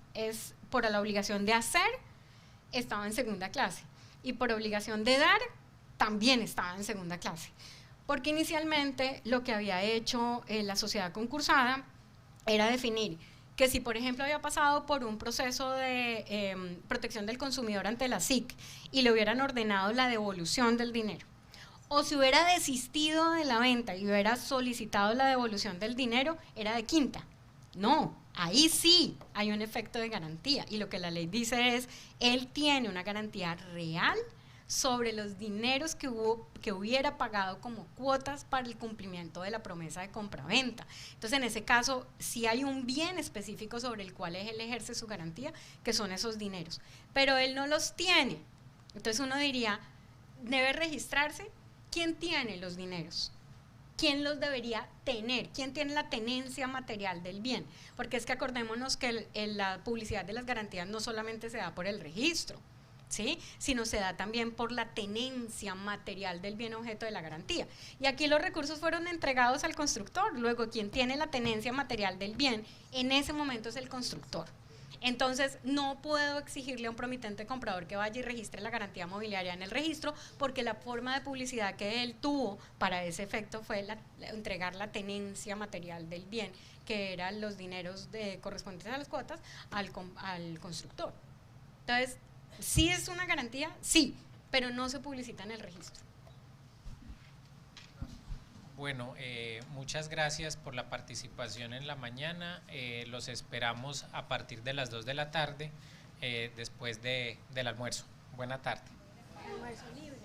por la obligación de hacer, estaba en segunda clase, y por obligación de dar, también estaba en segunda clase, porque inicialmente lo que había hecho la sociedad concursada era definir que si, por ejemplo, había pasado por un proceso de protección del consumidor ante la SIC y le hubieran ordenado la devolución del dinero, o si hubiera desistido de la venta y hubiera solicitado la devolución del dinero, era de quinta. No, ahí sí hay un efecto de garantía, y lo que la ley dice es, él tiene una garantía real sobre los dineros que hubiera pagado como cuotas para el cumplimiento de la promesa de compraventa. Entonces, en ese caso, sí hay un bien específico sobre el cual él ejerce su garantía, que son esos dineros, pero él no los tiene. Entonces uno diría, debe registrarse quién tiene los dineros. ¿Quién los debería tener? ¿Quién tiene la tenencia material del bien? Porque es que acordémonos que la publicidad de las garantías no solamente se da por el registro, ¿sí?, sino se da también por la tenencia material del bien objeto de la garantía. Y aquí los recursos fueron entregados al constructor. Luego, quien tiene la tenencia material del bien en ese momento es el constructor. Entonces, no puedo exigirle a un promitente comprador que vaya y registre la garantía mobiliaria en el registro, porque la forma de publicidad que él tuvo para ese efecto fue entregar la tenencia material del bien, que eran los dineros correspondientes a las cuotas, al constructor. Entonces, ¿sí es una garantía? Sí, pero no se publicita en el registro. Bueno, muchas gracias por la participación en la mañana. Los esperamos a partir de las 2 de la tarde, después del almuerzo. Buena tarde. Almuerzo libre.